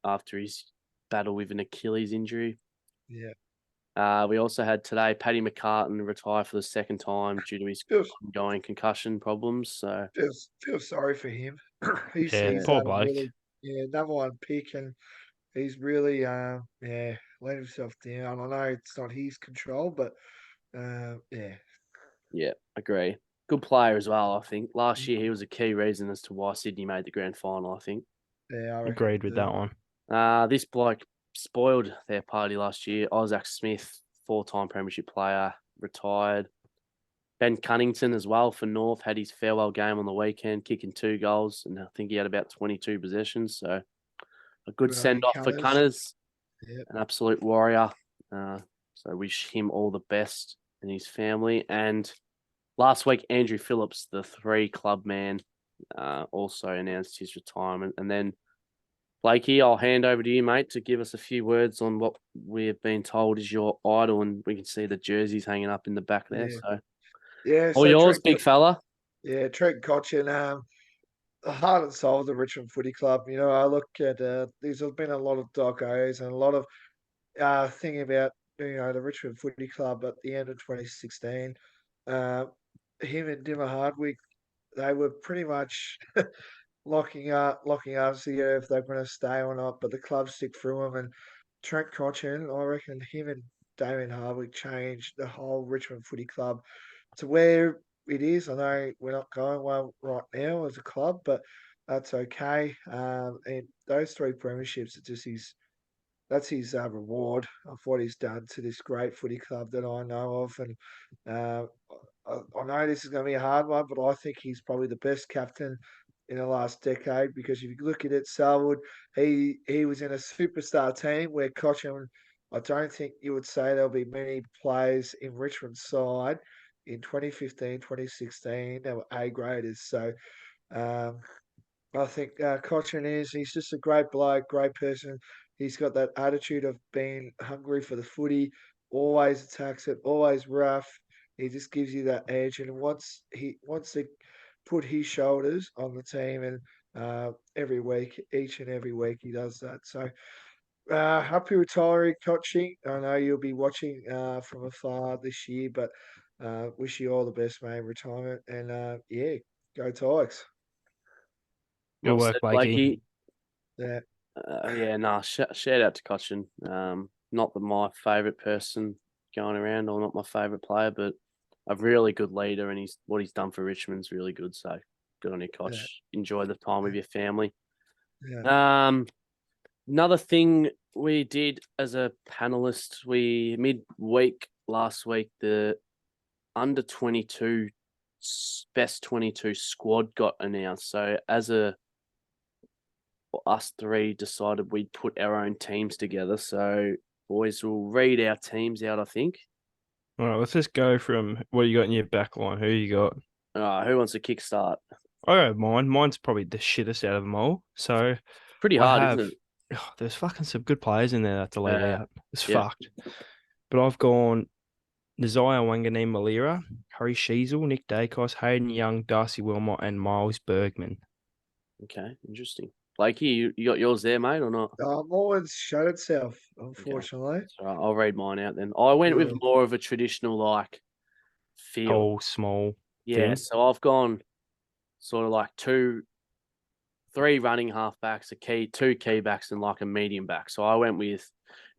after his battle with an Achilles injury. Yeah. We also had today Paddy McCartan retire for the second time due to his ongoing concussion problems. So feel sorry for him. he's poor bloke. Really, number one pick, and he's really let himself down. I know it's not his control, but yeah, agree. Good player as well. I think last year he was a key reason as to why Sydney made the grand final. I think. Yeah, I reckon Agreed with too. that one. This bloke spoiled their party last year. Isaac Smith, 4-time premiership player, retired. Ben Cunnington as well for North had his farewell game on the weekend, kicking 2 goals, and I think he had about 22 possessions. So a good Good on you, send-off for Cunners. Cunners, Yep. an absolute warrior. So wish him all the best and his family. And last week, Andrew Phillips, the 3 club man, also announced his retirement. And then, Blakey, I'll hand over to you, mate, to give us a few words on what we have been told is your idol, and we can see the jerseys hanging up in the back there. Yeah. So, Yeah, all so yours, big fella. Yeah, Trent Cotchin, the heart and soul of the Richmond Footy Club. You know, I look at there's been a lot of docos and a lot of thinking about the Richmond Footy Club at the end of 2016. Him and Dimmer Hardwick, they were pretty much locking arms together if they're going to stay or not. But the club stick through them, and Trent Cotchin, I reckon him and Damien Hardwick changed the whole Richmond Footy Club to where it is. I know we're not going well right now as a club, but that's okay. And those 3 premierships are just that's his reward of what he's done to this great footy club that I know of. And uh, I know this is going to be a hard one, but I think he's probably the best captain in the last decade, because if you look at it, Selwood, he was in a superstar team where Cochin, I don't think you would say there'll be many players in Richmond's side in 2015, 2016 that were A graders. So um, I think Cochin he's just a great bloke, great person. He's got that attitude of being hungry for the footy, always attacks it, always rough. He just gives you that edge, and once he wants to put his shoulders on the team, and every week, each and every week, he does that. So happy retiring, Kochi. I know you'll be watching from afar this year, but wish you all the best, mate, in retirement, and yeah, go Tigers. Good Well work, said, Blakey. Blakey. Yeah. Shout out to Cochin. Not my favourite person going around, or not my favourite player, but a really good leader, and what he's done for Richmond's really good. So good on you, Koch. Enjoy the time with your family. Yeah. Another thing we did as a panelist, we midweek last week, the under 22 best 22 squad got announced. So us 3 decided we'd put our own teams together. So boys will read our teams out, I think. All right, let's just go from what you got in your back line. Who you got? Who wants to kickstart? I got mine. Mine's probably the shittest out of them all. So Pretty hard, isn't it? There's fucking some good players in there to leave out. It's fucked. But I've gone Nazaya Wanganeen Malira, Harry Sheasel, Nick Dacos, Hayden Young, Darcy Wilmot, and Miles Bergman. Okay, interesting. Blakey, you got yours there, mate, or not? Mine's shut itself, unfortunately. Okay. So I'll read mine out then. I went with more of a traditional feel. Tall, small. Yeah, thing. so I've gone sort of like 3 running halfbacks, 2 key backs, and like a medium back. So I went with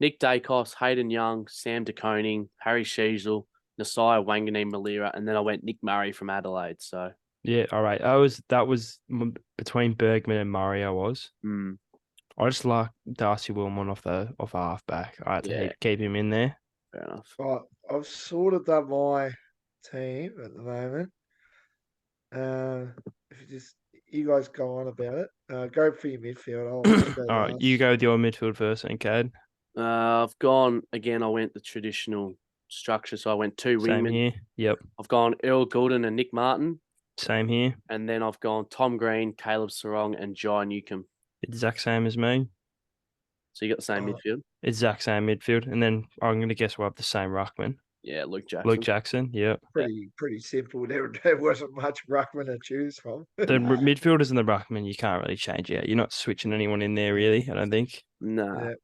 Nick Dacos, Hayden Young, Sam DeConing, Harry Sheasel, Nasiah Wanganeen Malira, and then I went Nick Murray from Adelaide. So yeah, all right. That was between Bergman and Murray. I was. I just like Darcy Wilmot off halfback. I had to keep him in there. Fair enough. Right, I've sort of done my team at the moment. If you guys go on about it, go for your midfield. I'll go all right, last. you go with your midfield first, and Cad. I've gone again. I went the traditional structure, so I went 2 wingmen. Same here. Yep. I've gone Earl Goulden and Nick Martin. Same here. And then I've gone Tom Green, Caleb Sarong, and Jai Newcomb. Exact same as me. So you got the same midfield? Exact same midfield. And then I'm going to guess we'll have the same ruckman. Yeah, Luke Jackson. Luke Jackson, yeah. Pretty simple. There wasn't much ruckman to choose from. The midfielders and the ruckman, you can't really change out. You're not switching anyone in there, really, I don't think. No.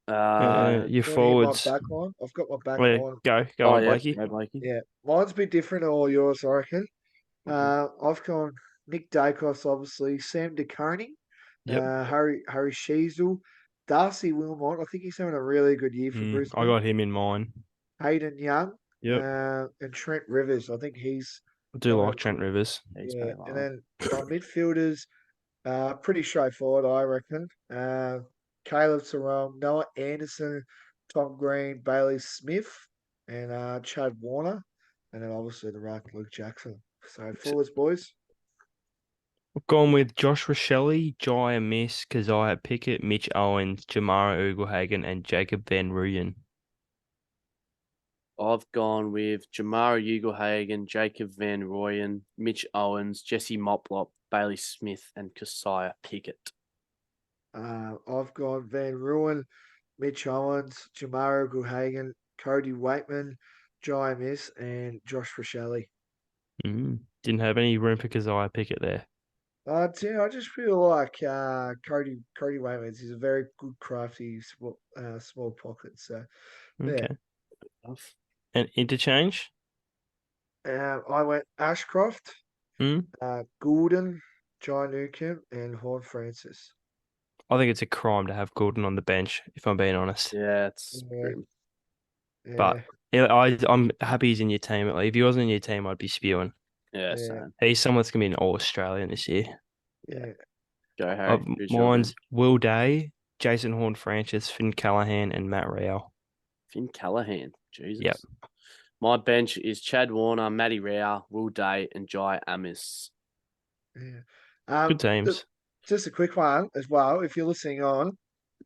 Your forwards. My back line? I've got my back line. Go on, Blakey. Yeah, mine's a bit different to all yours, I reckon. I've gone Nick Dacos, obviously, Sam DeConing, Harry Sheasel, Darcy Wilmot. I think he's having a really good year for Brisbane. I got him in mine. Hayden Young, and Trent Rivers. I think he's. I do like Trent Rivers. Yeah, and then my midfielders, Pretty straightforward, I reckon. Caleb Sarong, Noah Anderson, Tom Green, Bailey Smith, and Chad Warner, and then obviously the ruck Luke Jackson. So forwards, boys. We've gone with Josh Rochelle, Jai Miss, Keziah Pickett, Mitch Owens, Jamara Ugelhagen, and Jacob Van Rooyen. I've gone with Jamara Ugelhagen, Jacob Van Rooyen, Mitch Owens, Jesse Moplop, Bailey Smith, and Keziah Pickett. I've gone Van Ruin, Mitch Owens, Jamara Guhagan, Cody Waitman, Jai Miss, and Josh Rochelle. Didn't have any room for Keziah Pickett there. I just feel like Cody Waitman. He's a very good crafty small pocket. So Okay. Yeah. And interchange? I went Ashcroft, Gordon, John Newcomb, and Horn Francis. I think it's a crime to have Gordon on the bench, if I'm being honest. Yeah, it's Yeah. But I'm happy he's in your team. At least if he wasn't in your team, I'd be spewing. Yeah, same. He's someone that's gonna be an All-Australian this year. Yeah. Go, Harry. Mine's Will Day, Jason Horn Francis, Finn Callahan, and Matt Rao. Finn Callahan. Jesus. Yep. My bench is Chad Warner, Matty Rao, Will Day, and Jai Amis. Yeah. Good teams. Just a quick one as well. If you're listening on,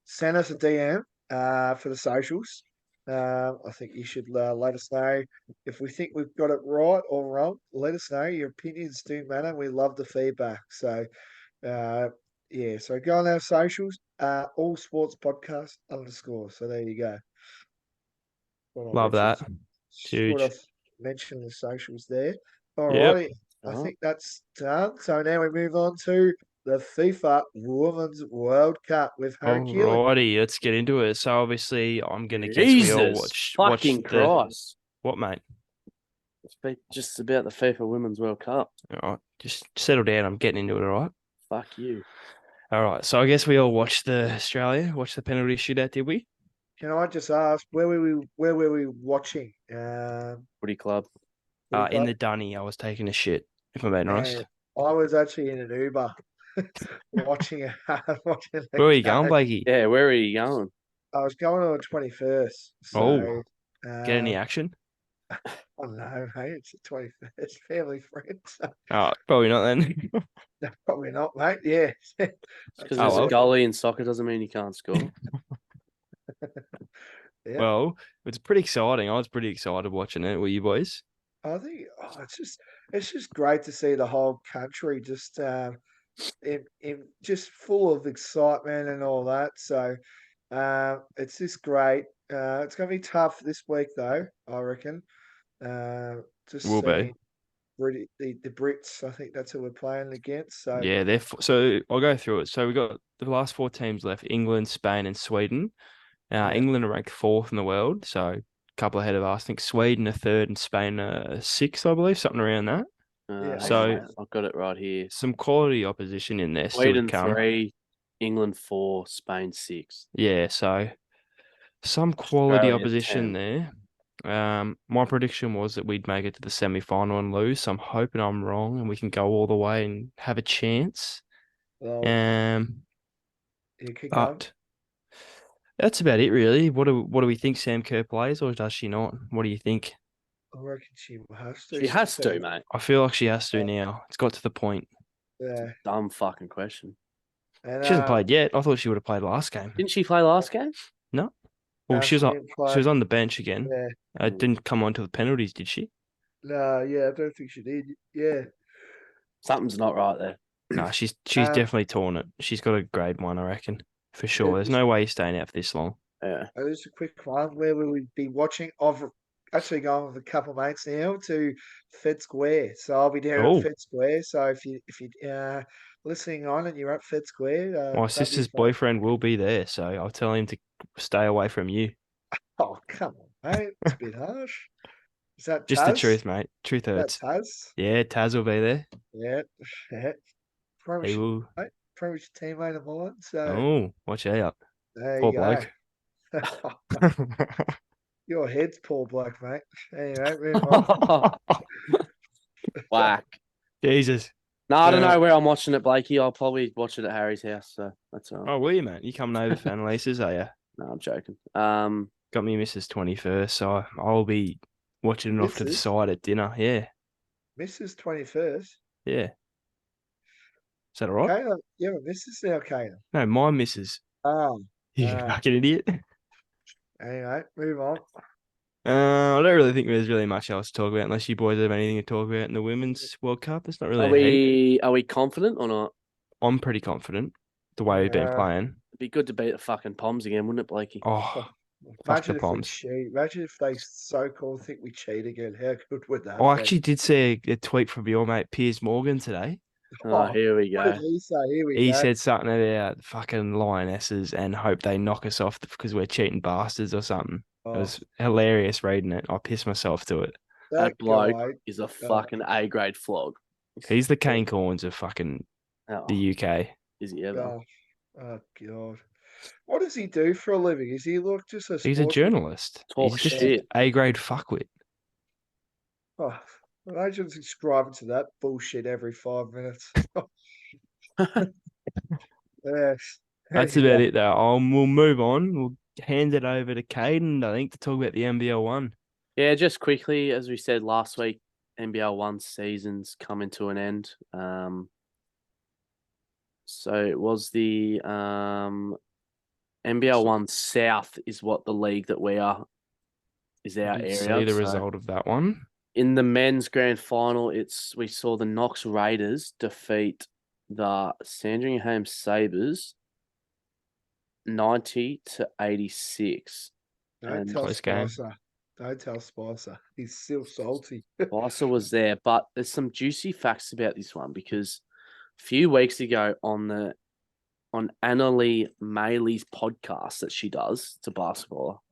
send us a DM for the socials. I think you should let us know if we think we've got it right or wrong. Let us know. Your opinions do matter. We love the feedback. So, so go on our socials. All Sports Podcast _ So there you go. Love that. Huge. Huge. Mention the socials there. All Yep. righty. I think that's done. So now we move on to the FIFA Women's World Cup with Harry Keeling. Alrighty, let's get into it. So obviously, I'm gonna guess we all watched Christ. What, mate? It's just about the FIFA Women's World Cup. All right, just settle down. I'm getting into it. All right. Fuck you. All right. So I guess we all watched the penalty shootout, did we? Can I just ask where were we watching? Footy club. In the dunny. I was taking a shit. If I'm being honest. I was actually in an Uber watching it. Where are you going, Blakey? Yeah, where are you going? I was going on the 21st. So, get any action? Oh no, mate, it's the 21st. Family friends. So. Oh, probably not then. No, probably not, mate. Yeah. Because there's a goalie in soccer doesn't mean you can't score. Yeah. Well, it's pretty exciting. I was pretty excited watching it. Were you boys? I think it's just great to see the whole country just just full of excitement and all that. So it's just great. It's going to be tough this week though, I reckon. Just Will be. The Brits. I think that's who we're playing against. So yeah, so I'll go through it. So we got the last 4 teams left: England, Spain, and Sweden. England are ranked 4th in the world, so a couple ahead of us. I think Sweden are 3rd and Spain are 6th, I believe, something around that. So I've got it right here. Some quality opposition in there. Sweden 3, England 4, Spain 6. Yeah, so some quality Australia opposition 10. there. My prediction was that we'd make it to the semi-final and lose. So I'm hoping I'm wrong and we can go all the way and have a chance. Well, but that's about it, really. What do we think? Sam Kerr plays, or does she not? What do you think? I reckon she has to. She has to, mate. I feel like she has to now. It's got to the point. Yeah. Dumb fucking question. And, she hasn't played yet. I thought she would have played last game. Didn't she play last game? No. Well, she was on the bench again. Yeah. Didn't come on to the penalties, did she? No, yeah, I don't think she did. Yeah. Something's not right there. No, she's definitely torn it. She's got a grade 1, I reckon. For sure. There's no way he's staying out for this long. Yeah. Just a quick one where we would be watching. I've actually gone with a couple of mates now to Fed Square. So I'll be down at Fed Square. So if you listening on and you're at Fed Square, my sister's boyfriend will be there, so I'll tell him to stay away from you. Oh, come on, mate. It's a bit harsh. Is that just Taz? The truth, mate? Truth hurts. Taz? Yeah, Taz will be there. Yeah. He will. Pretty much a teammate of mine. So. Oh, watch out. There Poor you bloke. Your head's poor bloke, mate. Anyway, move on. Whack. Jesus. No, I don't know where I'm watching it, Blakey. I'll probably watch it at Harry's house. So that's all right. Oh, will you, mate? You coming over for Annalisa's, are you? No, I'm joking. Got me Mrs. 21st, so I'll be watching it off to the Mrs. side at dinner. Yeah, Mrs. 21st. yeah. Is that all right? Kayla, yeah, Mrs. now, Kayla. No, my missus. Oh, You fucking idiot. anyway, move on. I don't really think there's really much else to talk about unless you boys have anything to talk about in the Women's World Cup. It's not really a heat. Are we confident or not? I'm pretty confident the way we've been playing. It'd be good to beat the fucking Poms again, wouldn't it, Blakey? Oh, fuck the Imagine if we Poms. cheat. Imagine if they so-called think we cheat again. How good would that I be? actually did see a tweet from your mate Piers Morgan today. Oh, here we What go. did he say? Here we He go. said something about fucking Lionesses and hope they knock us off because we're cheating bastards or something. It was hilarious reading it. I pissed myself to it. That bloke guy, is a fucking A-grade flog. He's the Kane Corns of fucking the UK. Is he ever? Oh God. What does he do for a living? Is he look just a He's a journalist. Talk He's just shit. A-grade fuckwit. Oh, imagine subscribing to that bullshit every 5 minutes. Yes. That's about it, though. We'll move on. We'll hand it over to Caden, I think, to talk about the NBL 1. Yeah, just quickly, as we said last week, NBL 1 season's coming to an end. So it was the NBL 1 South is what the league that we are is our area. See the result of that one. In the men's grand final, we saw the Knox Raiders defeat the Sandringham Sabres 90-86. Don't tell Spicer. Don't tell Spicer. He's still salty. Spicer was there, but there's some juicy facts about this one because a few weeks ago on Annalie Maley's podcast that she does to basketball,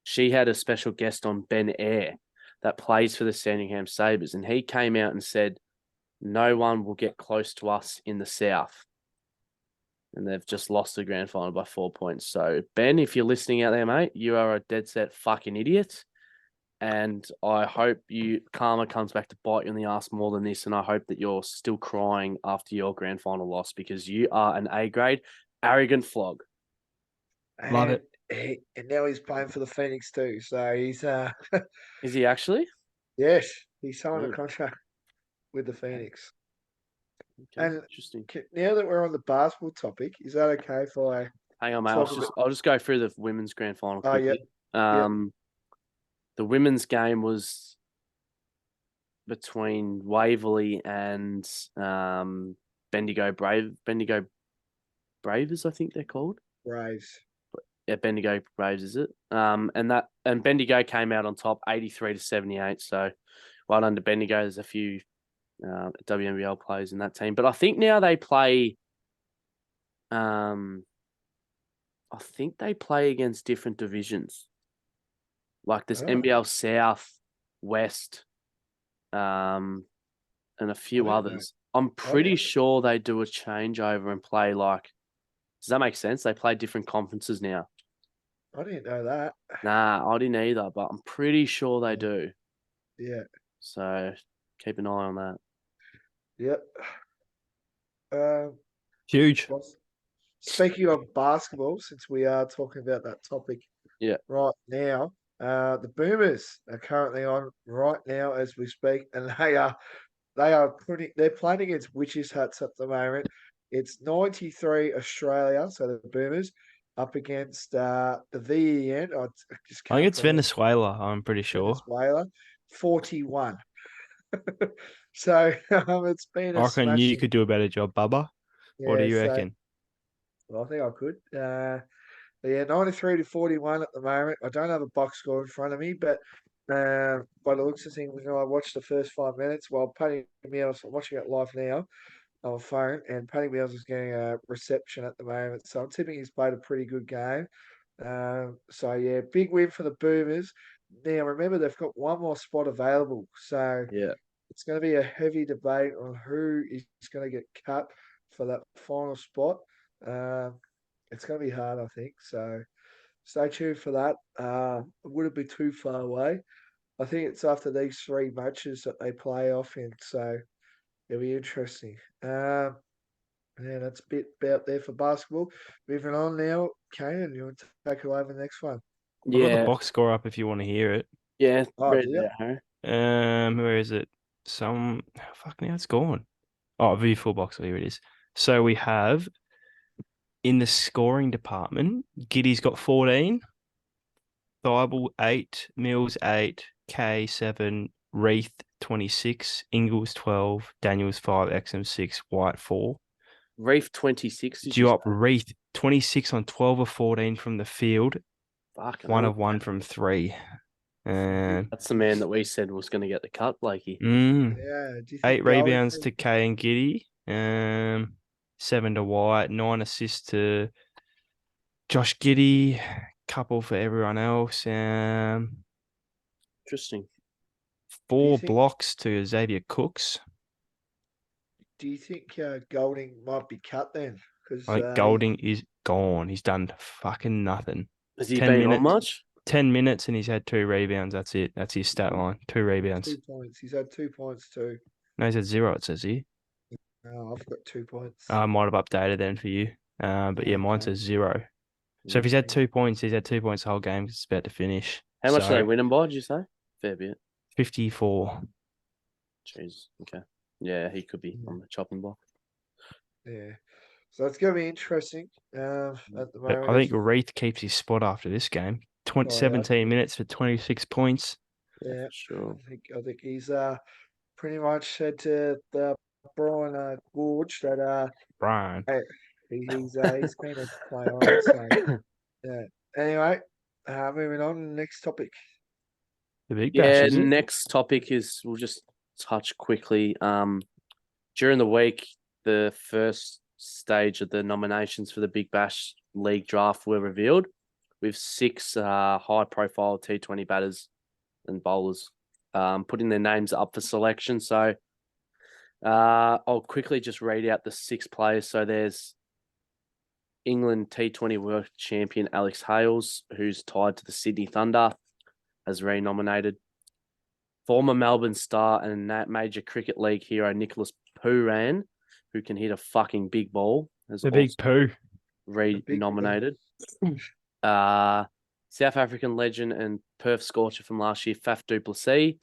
she had a special guest on, Ben Eyre, that plays for the Sandringham Sabres, and he came out and said, no one will get close to us in the South. And they've just lost the grand final by 4 points. So, Ben, if you're listening out there, mate, you are a dead set fucking idiot. And I hope karma comes back to bite you in the ass more than this. And I hope that you're still crying after your grand final loss because you are an A-grade arrogant flog. Love it. And now he's playing for the Phoenix too. So he's Is he actually? Yes, he signed a contract with the Phoenix. Okay, and interesting. Now that we're on the basketball topic, is that okay if I hang on, mate? I'll just go through the women's grand final quickly. Yep. The women's game was between Waverley and Bendigo Bravers, I think they're called. Braves. Yeah, Bendigo Braves, is it? And Bendigo came out on top, 83-78. So, well done to Bendigo. There's a few WNBL players in that team, but I think now they play. I think they play against different divisions. Like this NBL South, West, and a few others. I'm pretty sure they do a changeover and play like. Does that make sense? They play different conferences now. I didn't know that. Nah, I didn't either, but I'm pretty sure they do. Yeah. So keep an eye on that. Yep. Huge. Speaking of basketball, since we are talking about that topic right now, the Boomers are currently on right now as we speak, and they're playing against Witches Hats at the moment. It's 93 Australia, so the Boomers up against the VEN. I think it's Venezuela, I'm pretty sure. Venezuela, 41. So it's been I reckon you could do a better job, Bubba. Yeah, what do you reckon? Well, I think I could. Yeah, 93-41 at the moment. I don't have a box score in front of me, but by the looks of things, I watched the first 5 minutes while Paddy Mills. I'm watching it live now on the phone, and Paddy Mills is getting a reception at the moment. So I'm tipping he's played a pretty good game. So yeah, big win for the Boomers. Now remember they've got one more spot available, so it's going to be a heavy debate on who is going to get cut for that final spot. It's going to be hard, I think. So stay tuned for that. It wouldn't be too far away. I think it's after these 3 matches that they play off in. So, It'll be interesting. Yeah, that's a bit about there for basketball. Moving on now, Kanan, you want to take away the next one? I've got the Yeah, box score up if you want to hear it. yeah. Oh, Read do it you? out, Harry. Where is it? Fuck, now it's gone. Oh, V4 box, here it is. So we have in the scoring department, Giddy's got 14, Thibault 8, Mills 8, K 7, Wreath 26, Ingles 12, Daniels 5, XM 6, White 4. Reef 26. Did you Diop Wreath 26 on 12 of 14 from the field, Fucking 1 hell. of 1 from 3. That's the man that we said was going to get the cut, Blakey. Yeah. Do you think 8 the older rebounds to K and Giddy, 7 to White, 9 assists to Josh Giddy, couple for everyone else. Interesting. Do you 4 think blocks to Xavier Cooks. Golding might be cut then? Because I think Golding is gone. He's done fucking nothing. Has he 10 been on minutes. much? 10 minutes and he's had 2 rebounds. That's it. That's his stat line. 2 rebounds. 2 points. He's had 2 points too. No, he's had 0, it says here. Oh, I've got 2 points. I might have updated then for you. But yeah, mine Okay. says 0. So if he's had 2 points, he's had 2 points the whole game. It's about to finish. How much So, are they winning by, did you say? Fair bit. 54. Jeez. Okay. Yeah, he could be on the chopping block. Yeah. So it's going to be interesting at the But moment. I think Wreath keeps his spot after this game. Oh, yeah. 17 minutes for 26 points. Yeah, Sure. I think he's pretty much said to the Brian Gorge that Brian. hey, he's been a player on. So yeah. Anyway, moving on. Next topic. The Big Bash, Yeah, isn't it? next topic is we'll just touch quickly. During the week, the first stage of the nominations for the Big Bash League draft were revealed, with 6 high-profile T20 batters and bowlers putting their names up for selection. So I'll quickly just read out the 6 players. So there's England T20 World Champion Alex Hales, who's tied to the Sydney Thunder, as re-nominated. Former Melbourne star and major cricket league hero Nicholas Pooran, who can hit a fucking big ball, has The Big Pooh. re-nominated. South African legend and Perth Scorcher from last year, Faf du Plessis.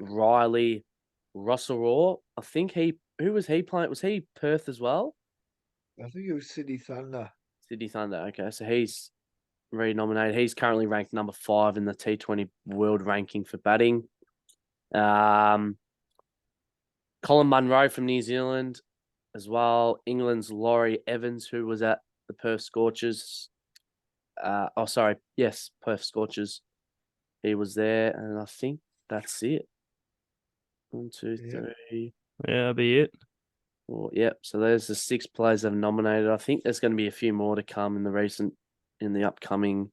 Riley Russell. I think who was he playing? Was he Perth as well? I think it was Sydney Thunder. Sydney Thunder. Okay, so he's re-nominated. He's currently ranked number 5 in the T20 world ranking for batting. Colin Munro from New Zealand as well. England's Laurie Evans, who was at the Perth Scorchers. Perth Scorchers. He was there, and I think that's it. 1, 2, 3. Yeah, that'll be it. 4. Yep. So there's the 6 players that have nominated. I think there's going to be a few more to come in the upcoming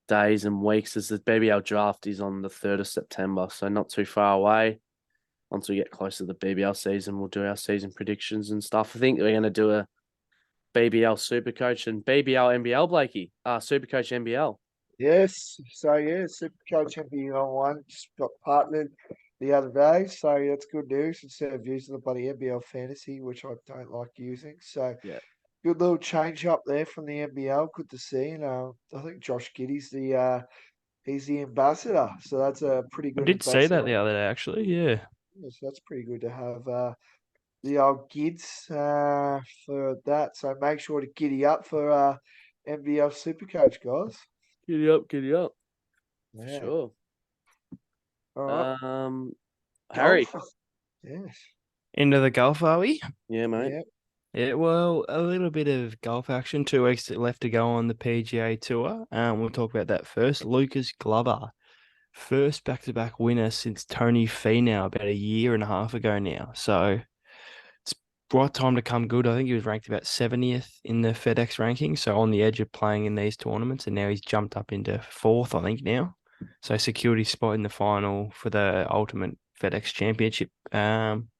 days and weeks, as the BBL draft is on the 3rd of September, so not too far away. Once we get closer to the BBL season, we'll do our season predictions and stuff. I think we're going to do a BBL Supercoach and BBL NBL, Blakey. Supercoach NBL. Yes. So yeah, Supercoach NBL 1 just got partnered the other day. So that's good news instead of using the bloody NBL Fantasy, which I don't like using. So yeah. Good little change up there from the NBL. Good to see. And I think Josh Giddey's he's the ambassador. So that's a pretty I good did say that ambassador. the other day, actually. Yeah. So that's pretty good to have the old Gids for that. So make sure to giddy up for NBL Supercoach, guys. Giddy up. Yeah. Sure. All right. Harry. Golf. Yes. End of the golf, are we? Yeah, mate. Yeah. Yeah, well, a little bit of golf action. 2 weeks left to go on the PGA Tour. We'll talk about that first. Lucas Glover, first back-to-back winner since Tony Finau about 1.5 years ago now. So it's right time to come good. I think he was ranked about 70th in the FedEx ranking, so on the edge of playing in these tournaments, and now he's jumped up into 4th, I think, now. So secured his spot in the final for the Ultimate FedEx Championship,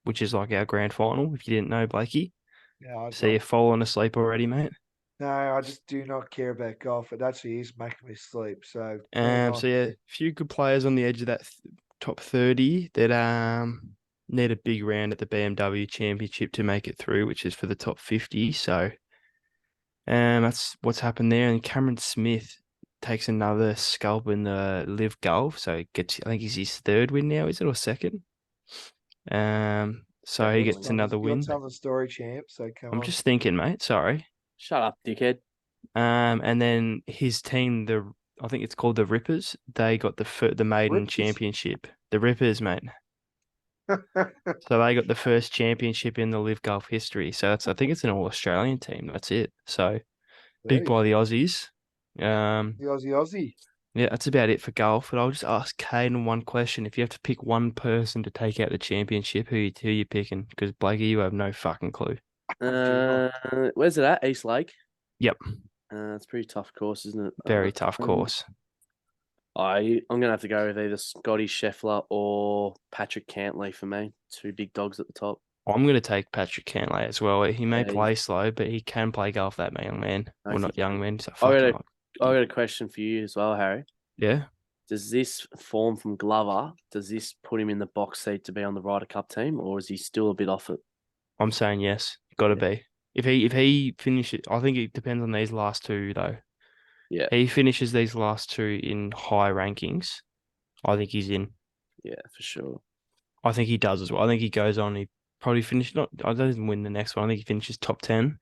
which is like our grand final, if you didn't know, Blakey. Yeah, So you're falling asleep already, mate? No, I just do not care about golf. It actually is making me sleep. So So yeah, a few good players on the edge of that top 30 that need a big round at the BMW Championship to make it through, which is for the top 50. So that's what's happened there. And Cameron Smith takes another scalp in the Live Golf. So he gets, I think he's his third win now, is it, or second? So he gets another You're win. telling the story, champ. So come I'm on. just thinking, mate. Sorry. Shut up, dickhead. And then his team, I think it's called the Rippers. They got the maiden Rippers? championship. The Rippers, mate. So they got the first championship in the Live Golf history. So I think it's an all Australian team. That's it. So big by the Aussies. The Aussie. Yeah, that's about it for golf. But I'll just ask Caden one question. If you have to pick one person to take out the championship, who you picking? Because Blakey, you have no fucking clue. Where's it at? East Lake? Yep. It's a pretty tough course, isn't it? Very tough course. I'm gonna have to go with either Scotty Scheffler or Patrick Cantley for me. Two big dogs at the top. I'm going to take Patrick Cantley as well. He may Yeah, play slow, but he can play golf, that young man. Well, not young man. So I got a question for you as well, Harry. Yeah. Does this form from Glover, does this put him in the box seat to be on the Ryder Cup team, or is he still a bit off it? I'm saying yes. Got to be. If he finishes, I think it depends on these last two though. Yeah. He finishes these last two in high rankings, I think he's in. Yeah, for sure. I think he does as well. I think he goes on. He probably finished. I don't even win the next one. I think he finishes top 10,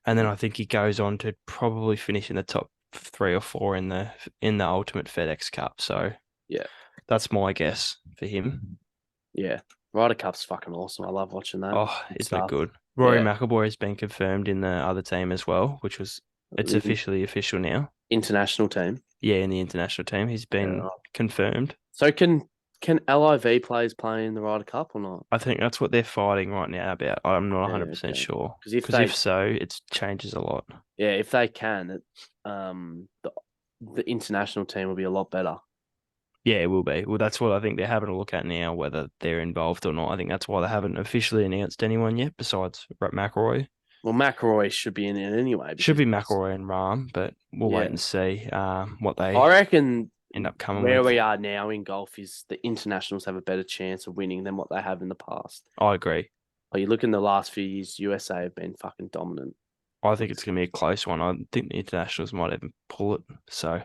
and then I think he goes on to probably finish in the top 3 or 4 in the Ultimate FedEx Cup. So yeah, that's my guess for him. Yeah, Ryder Cup's fucking awesome. I love watching that. Oh, isn't it good? Rory McIlroy has been confirmed in the other team as well, which was it's officially official now. International team. Yeah, in the international team, he's been confirmed. So can LIV players play in the Ryder Cup or not? I think that's what they're fighting right now about. I'm not 100% sure. Because if so, it changes a lot. Yeah, if they can, the international team will be a lot better. Yeah, it will be. Well, that's what I think they're having a look at now, whether they're involved or not. I think that's why they haven't officially announced anyone yet, besides McIlroy. Well, McIlroy should be in it anyway. Should be McIlroy and Rahm, but we'll wait and see what they. I reckon end up coming where with. we are now in golf is the internationals have a better chance of winning than what they have in the past. I agree. Well, you look in the last few years, USA have been fucking dominant. I think it's going to be a close one. I think the internationals might even pull it. So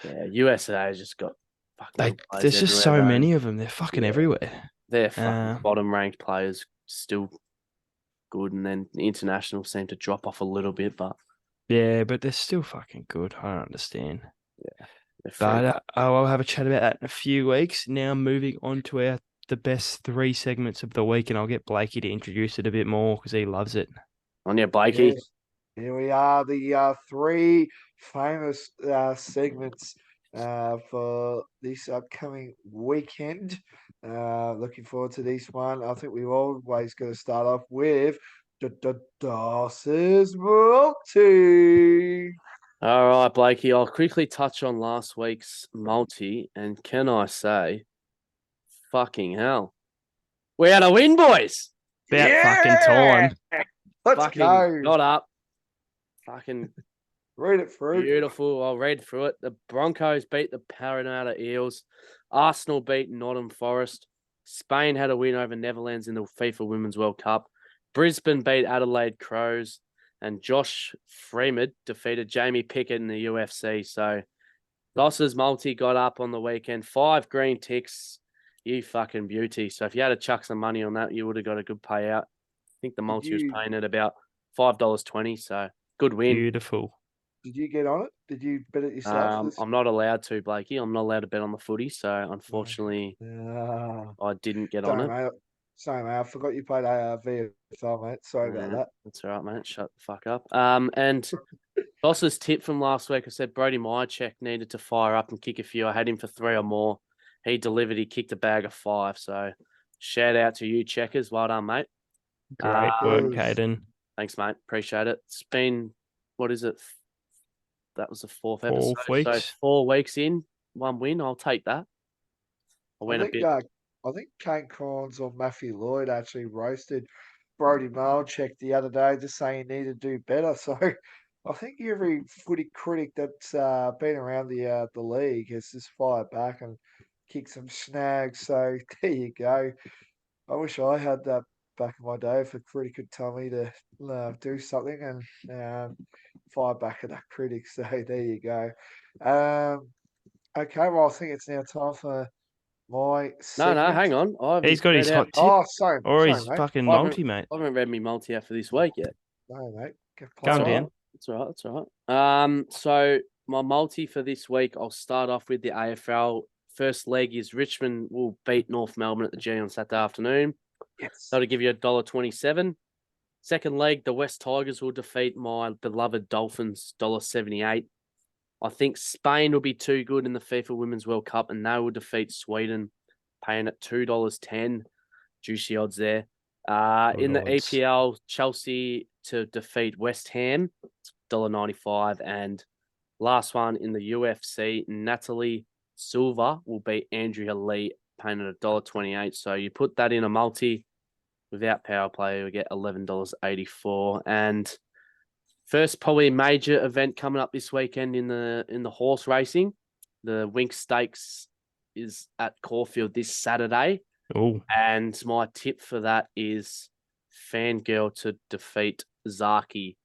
yeah, USA has just got fucking. There's just so many of them. They're fucking everywhere. They're fucking bottom ranked players still good, and then the internationals seem to drop off a little bit, but yeah, but they're still fucking good. I don't understand. Yeah. But I'll have a chat about that in a few weeks. Now moving on to the best 3 segments of the week, and I'll get Blakey to introduce it a bit more because he loves it. On your Blakey. Yes. Here we are, the 3 famous segments for this upcoming weekend. Looking forward to this one. I think we've always got to start off with Dossa's multi. All right, Blakey, I'll quickly touch on last week's multi, and can I say, fucking hell, we had a win, boys. About fucking time. Let's go. Got up. Fucking read it through. Beautiful. I'll read through it. The Broncos beat the Parramatta Eels. Arsenal beat Nottingham Forest. Spain had a win over Netherlands in the FIFA Women's World Cup. Brisbane beat Adelaide Crows. And Josh Freeman defeated Jamie Pickett in the UFC. So Doss's multi got up on the weekend. 5 green ticks. You fucking beauty. So if you had to chuck some money on that, you would have got a good payout. I think the multi was paying at about $5.20. So good win. Beautiful. Did you get on it? Did you bet it yourself? I'm not allowed to, Blakey. I'm not allowed to bet on the footy. So unfortunately, I didn't get on it. Mate. Sorry, mate. I forgot you played VFL, mate. Sorry about that. That's all right, mate. Shut the fuck up. And Doss's tip from last week, I said Brody Myercheck needed to fire up and kick a few. I had him for 3 or more. He delivered. He kicked a bag of 5. So shout out to you, Checkers. Well done, mate. Great work, Caden. Thanks, mate. Appreciate it. It's been, what is it? That was the 4th episode. 4 weeks. So 4 weeks in, 1 win. I'll take that. I think Kane Corns or Matthew Lloyd actually roasted Brody Myercheck the other day, just saying he needed to do better. So I think every footy critic that's been around the league has just fired back and kick some snags. So there you go. I wish I had that back in my day. If a critic could tell me to do something and fire back at that critic. So there you go. Okay, well, I think it's now time for my No, segment. hang on. I He's haven't got his read out. hot tip Sorry, or sorry, his mate. fucking I haven't, multi, mate. I haven't read me multi out for this week yet. No, mate. Get Calm playing. down. That's all right. That's all right. So my multi for this week, I'll start off with the AFL. First leg is Richmond will beat North Melbourne at the G on Saturday afternoon. Yes. That'll give you $1.27. Second leg, the West Tigers will defeat my beloved Dolphins, $1.78. I think Spain will be too good in the FIFA Women's World Cup, and they will defeat Sweden, paying at $2.10. Juicy odds there. In the odds. EPL, Chelsea to defeat West Ham, $1.95. And last one in the UFC, Natalie Silva will beat Andrea Lee, paying at $1.28. So you put that in a multi without power play, you get $11.84. And first probably major event coming up this weekend in the horse racing. The Winx Stakes is at Caulfield this Saturday. Oh, And my tip for that is Fangirl to defeat Zaki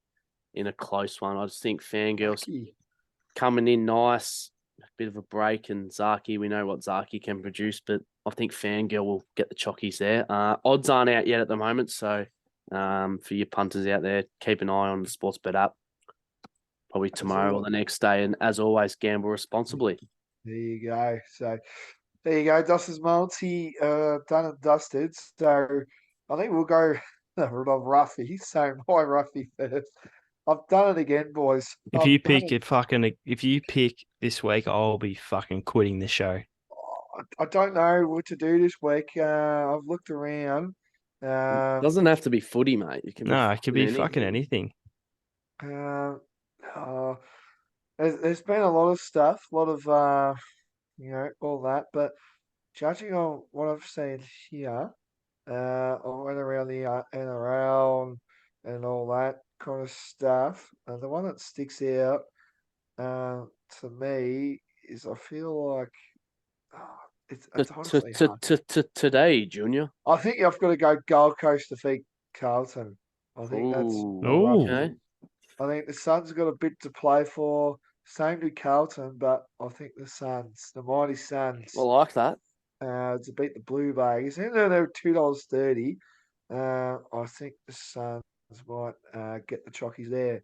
in a close one. I just think Fangirl's coming in nice, a bit of a break, and Zaki, we know what Zaki can produce, but I think Fangirl will get the chockies there. Odds aren't out yet at the moment, so for your punters out there, keep an eye on the Sportsbet app, probably tomorrow or the next day. And as always, gamble responsibly. There you go. So there you go. Dustin's multi done and dusted. So I think we'll go of Ruffy. So my Ruffy first. I've done it again, boys. if you pick this week, I'll be fucking quitting the show. I don't know what to do this week. I've looked around. Doesn't have to be footy, mate. It can be No, it could be anything. fucking anything. There's been a lot of stuff, a lot of all that. But judging on what I've seen here, I went around the NRL and all that kind of stuff. And the one that sticks out to me is I feel like it's honestly hard. Today, Junior. I think I've got to go Gold Coast to defeat Carlton. I think that's my Ooh. Ruffy. I think the Suns got a bit to play for. Same to Carlton, but I think the Suns, the mighty Suns, I like that. to beat the Blue Jays. Even though they're $2.30, I think the Suns might get the chockies there.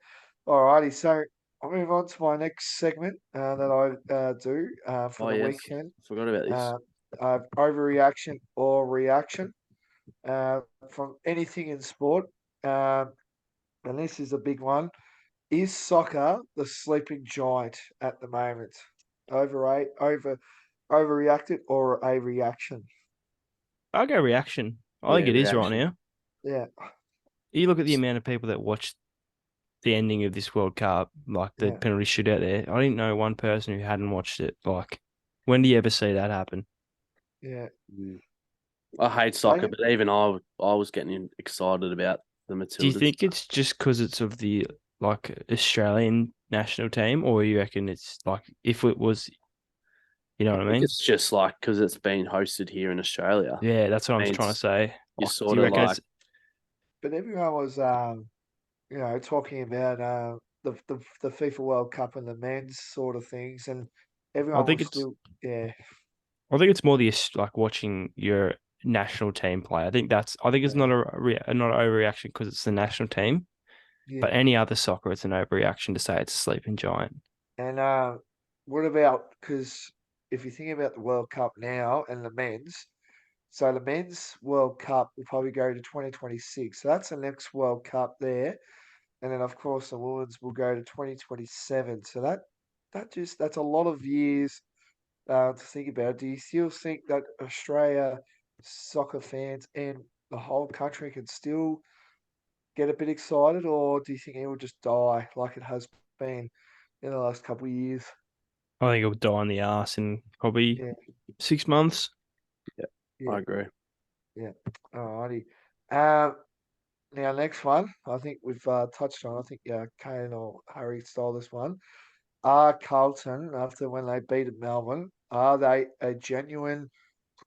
Alrighty, so I'll move on to my next segment that I do for the weekend. Forgot about this. Overreaction or reaction from anything in sport. And this is a big one. Is soccer the sleeping giant at the moment? Overreacted or a reaction? I'll go reaction. I think it is right now. Yeah. You look at the amount of people that watched the ending of this World Cup, like the penalty shootout there. I didn't know one person who hadn't watched it. Like, when do you ever see that happen? Yeah. I hate soccer, but even I was getting excited about the Matildas. Do you think it's just because it's of the Australian national team, or you reckon it's like if it was, you know what I mean? It's just like because it's been hosted here in Australia. Yeah, that's what I'm trying to say. You're sort of like. But everyone was, talking about the FIFA World Cup and the men's sort of things, and everyone was still, I think it's more like watching your national team play. I think it's not not an overreaction because it's the national team. Yeah. But any other soccer, it's an overreaction to say it's a sleeping giant. And what about, because if you think about the World Cup now and the men's, so the men's World Cup will probably go to 2026. So that's the next World Cup there. And then, of course, the women's will go to 2027. So that's a lot of years to think about. Do you still think that Australia soccer fans and the whole country can still get a bit excited, or do you think it will just die like it has been in the last couple of years? I think it will die on the arse in probably 6 months. Yeah, I agree. Yeah. Alrighty. Now, next one, I think we've touched on. I think Kane or Harry stole this one. Are Carlton, after when they beat Melbourne, Are they a genuine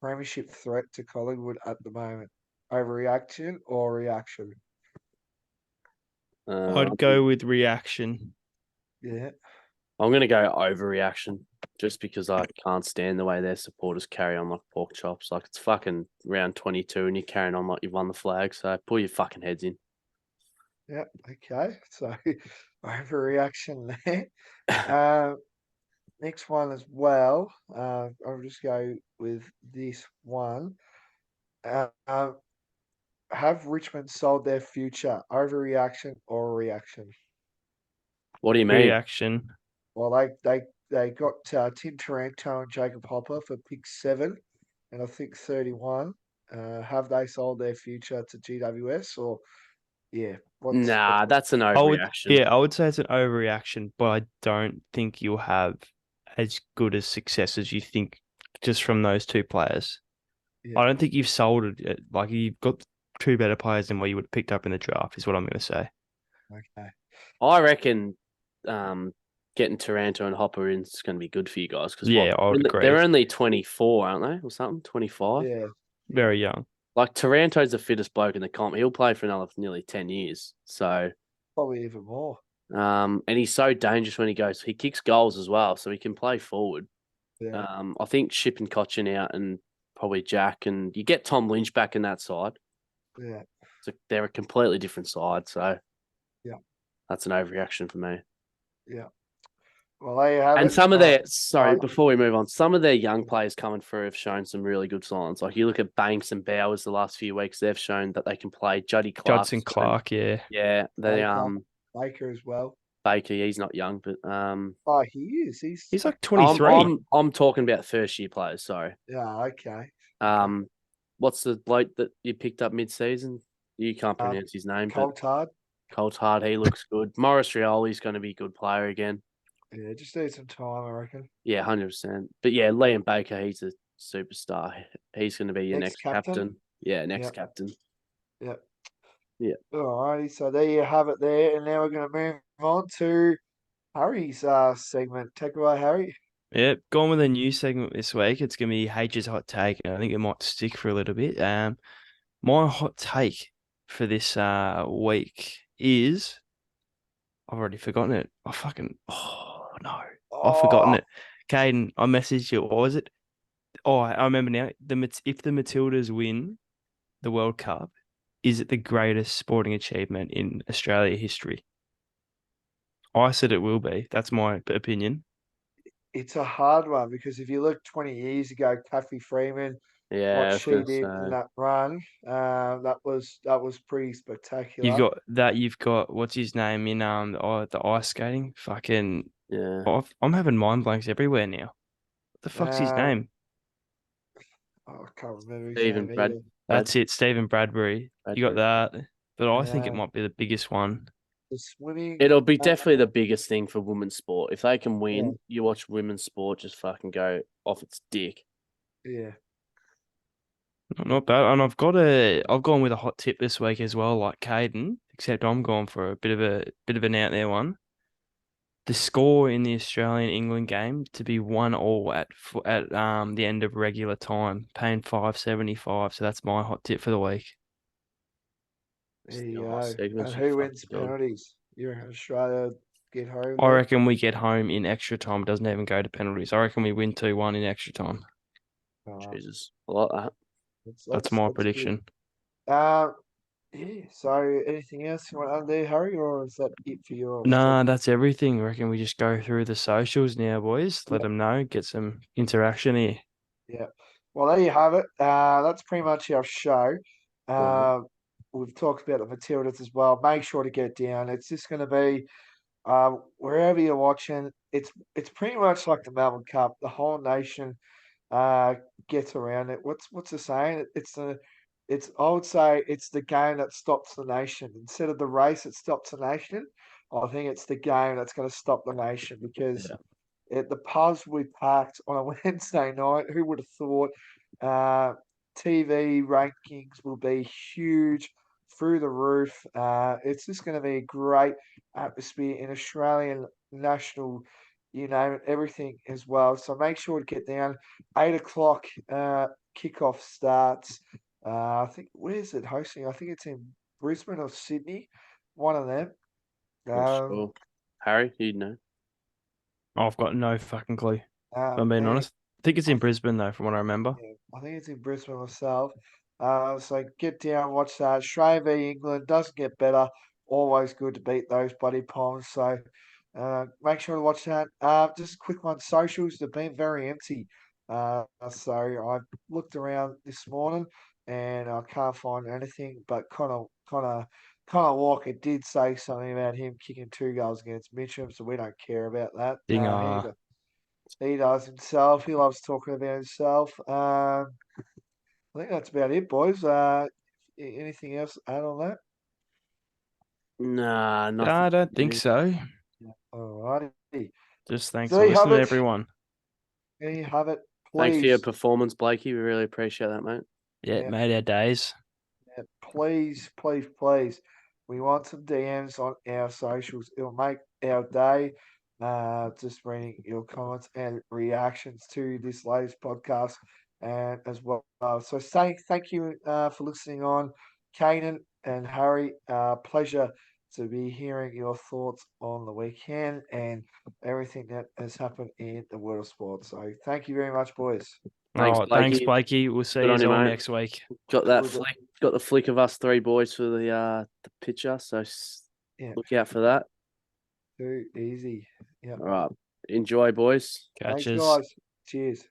premiership threat to Collingwood at the moment? Overreaction or reaction? I'd go with reaction. Yeah. I'm going to go overreaction just because I can't stand the way their supporters carry on like pork chops. Like it's fucking round 22 and you're carrying on like you've won the flag. So pull your fucking heads in. Yeah. Okay. So overreaction there. Uh, next one as well. I'll just go with this one. Have Richmond sold their future? Overreaction or reaction? What do you mean? Reaction. Well, they got Tim Taranto and Jacob Hopper for pick 7, and I think 31. Have they sold their future to GWS or yeah? Nah, that's an I would, overreaction. I would say it's an overreaction, but I don't think you'll have as good a success as you think just from those two players. Yeah. I don't think you've sold it. Like you've got two better players than what you would have picked up in the draft, is what I'm going to say. Okay. I reckon getting Taranto and Hopper in is going to be good for you guys because Yeah, I would agree. they're only 24, aren't they, or something? 25. Yeah. Very young. Like Taranto's the fittest bloke in the comp. He'll play for another nearly 10 years. So, Probably even more. and he's so dangerous when he goes. He kicks goals as well, so he can play forward. Yeah. I think shipping Cochin out and probably Jack, and you get Tom Lynch back in that side. Yeah. So they're a completely different side. So, yeah, that's an overreaction for me. Yeah. Well, there you have And it. some of before we move on, some of their young players coming through have shown some really good signs. Like you look at Banks and Bowers the last few weeks, they've shown that they can play. Judson Clark, yeah. Yeah, they Baker as well. Baker, he's not young, but Oh, he is. He's like 23. I'm talking about first year players, sorry. Yeah, okay. What's the bloke that you picked up mid season? You can't pronounce his name, Coltard. Coltard, he looks good. Morris Rioli's going to be a good player again. Yeah, just need some time, I reckon. Yeah, 100%. But yeah, Liam Baker, he's a superstar. He's going to be your next captain. Yeah, next captain. Yeah. Yeah. All righty. So there you have it there. And now we're going to move on to Harry's segment. Take away, Harry. Yeah, going with a new segment this week. It's going to be H's hot take, and I think it might stick for a little bit. My hot take for this week is I've already forgotten it. No. I've forgotten it. Caden, I messaged you. What was it? Oh, I remember now. If the Matildas win the World Cup, is it the greatest sporting achievement in Australia history? I said it will be. That's my opinion. It's a hard one because if you look 20 years ago, Kathy Freeman, what she did in that run, that was pretty spectacular. You've got what's his name in the ice skating? Fucking yeah. I'm having mind blanks everywhere now. What the fuck's his name? I can't remember his name either. That's it, Stephen Bradbury. You got that. But I think it might be the biggest one. The swimming. It'll be definitely the biggest thing for women's sport. If they can win, you watch women's sport just fucking go off its dick. Yeah. Not bad. And I've gone with a hot tip this week as well, like Caden, except I'm going for a bit of an out there one. The score in the Australian England game to be 1-1 at the end of regular time, paying $5.75. So that's my hot tip for the week. There you go. And who wins penalties? You reckon Australia get home? I reckon we get home in extra time. It doesn't even go to penalties. I reckon we win 2-1 in extra time. Jesus, I like that. That's my prediction. Yeah. So, anything else you want to do, Harry, or is that it for yours? Nah, that's everything. I reckon we just go through the socials now, boys. Let them know, get some interaction here. Yeah. Well, there you have it. That's pretty much our show. We've talked about the Matildas as well. Make sure to get down. It's just going to be wherever you're watching. It's pretty much like the Melbourne Cup. The whole nation gets around it. What's the saying? I would say it's the game that stops the nation. Instead of the race that stops the nation, I think it's the game that's going to stop the nation because the pubs will be packed on a Wednesday night. Who would have thought? TV rankings will be huge, through the roof. It's just going to be a great atmosphere in Australian national you name it, everything as well. So make sure to get down. 8 o'clock kickoff starts. I think where's it hosting? I think it's in Brisbane or Sydney, one of them. Not sure. Harry, you'd know. I've got no fucking clue. If I'm being honest. I think it's in Brisbane though, from what I remember. Yeah, I think it's in Brisbane myself. So get down, watch that. Australia v England doesn't get better. Always good to beat those bloody Poms. So make sure to watch that. Just a quick one. Socials have been very empty. So I looked around this morning and I can't find anything. But Connor Walker did say something about him kicking 2 goals against Mitcham, so we don't care about that. Dinger. He does himself. He loves talking about himself. I think that's about it, boys. Anything else to add on that? Nah, No, nothing. I don't think so. Alrighty. Just thanks There for you have listening, it. everyone. There you have it. Thanks for your Please, performance, Blakey. We really appreciate that, mate. Yeah, Yeah. made our days. please. We want some DMs on our socials. It'll make our day. Just reading your comments and reactions to this latest podcast, and as well. So thank you for listening on, Kanan and Harry. Pleasure to be hearing your thoughts on the weekend and everything that has happened in the world of sport. So thank you very much, boys. Thanks, Thanks, Blakey. Blakey. We'll see Good you on you, all mate. next week. Got that Good. flick. Got the flick of us three boys for the picture. So Yeah. look out for that. Too easy. Yeah. All right. Enjoy, boys. Thanks, Catches. guys. Cheers.